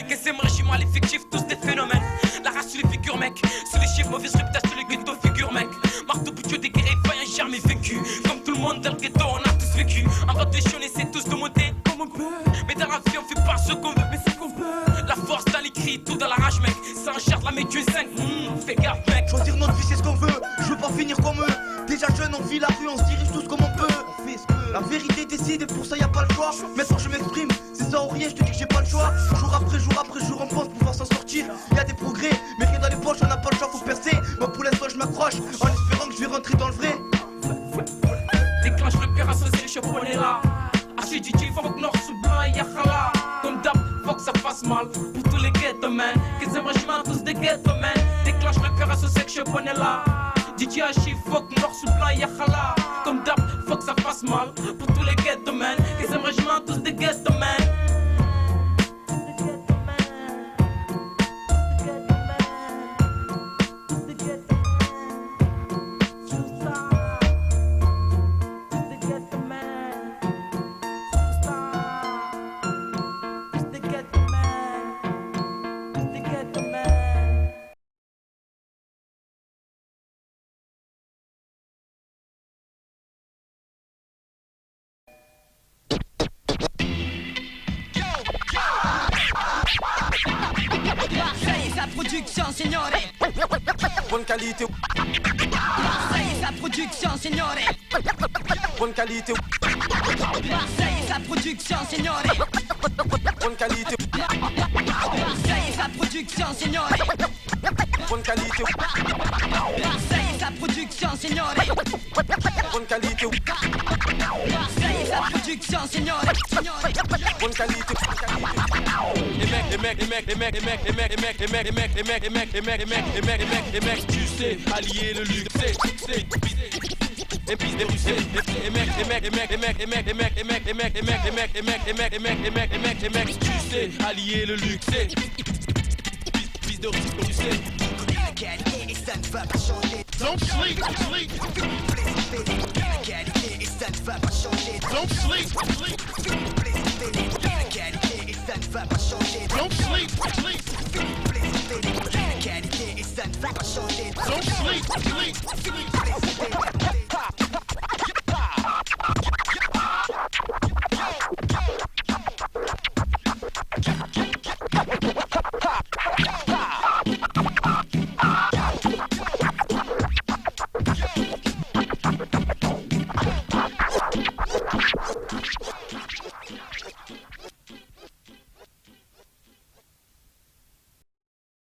Qu'est-ce que régiment, l'effectif, tous des phénomènes. La race sur les figures, mec, sous les chiffres, mauvaise réputation, les ghetto figures, mec. Marteau, boutio, des guerriers, vaillants, jamais vécu. Comme tout le monde dans le ghetto, on a tous vécu. En mode légion, on essaie tous de monter comme on peut. Mais dans la vie, on fait pas ce qu'on veut, mais c'est qu'on peut. La force dans les cris, tout dans la rage, mec. Sans charge, la méduse 5, fais gaffe, mec. Choisir notre vie, c'est ce qu'on veut. Je veux pas finir comme eux. Déjà jeune, on vit la rue, on se dirige tous comme on peut. On fait ce que la vérité décide et pour ça y a pas le choix. Maintenant je m'exprime, c'est ça ou rien, je te dis que j'ai pas le choix. Jour après jour, on pense pouvoir s'en sortir. Y a des progrès, mais rien dans les poches, on n'a pas le choix, faut percer. Moi pour l'instant je m'accroche, en espérant que je vais rentrer dans le vrai. Déclenche l'opération, c'est le chef, on est là. HDJ, fuck, noir sous blanc, yachala. Comme d'hab, faut que ça fasse mal. Pour tous les ghetto men, qu'ils aiment régiment, tous des ghetto men. Déclenche l'opération, c'est le chef, on est là. DJ Hachi, fuck, noir sous blanc, yachala. Comme d'hab, faut que ça fasse mal. Pour tous les ghetto men, qu'ils aiment régiment, tous des ghetto men. Production, signore. Bonne qualité. Marseille et sa production, signore. Bonne qualité. Marseille et sa production, signore. Bonne qualité. Marseille et sa production, signore. Bonne qualité. Marseille et sa production, signore. Bonne qualité. Marseille et sa production, signore. Bonne qualité. Les mecs, tu sais, allier le luxe, c'est et puis des russes, les mecs, tu sais, allier le luxe, fils de russe, La qualité et ça ne va pas changer. Don't sleep, sleep. La qualité et ça ne va pas changer. Don't sleep, sleep. La qualité et ça ne va pas changer. Don't sleep, sleep. La qualité et ça ne va pas changer. Don't sleep, sleep.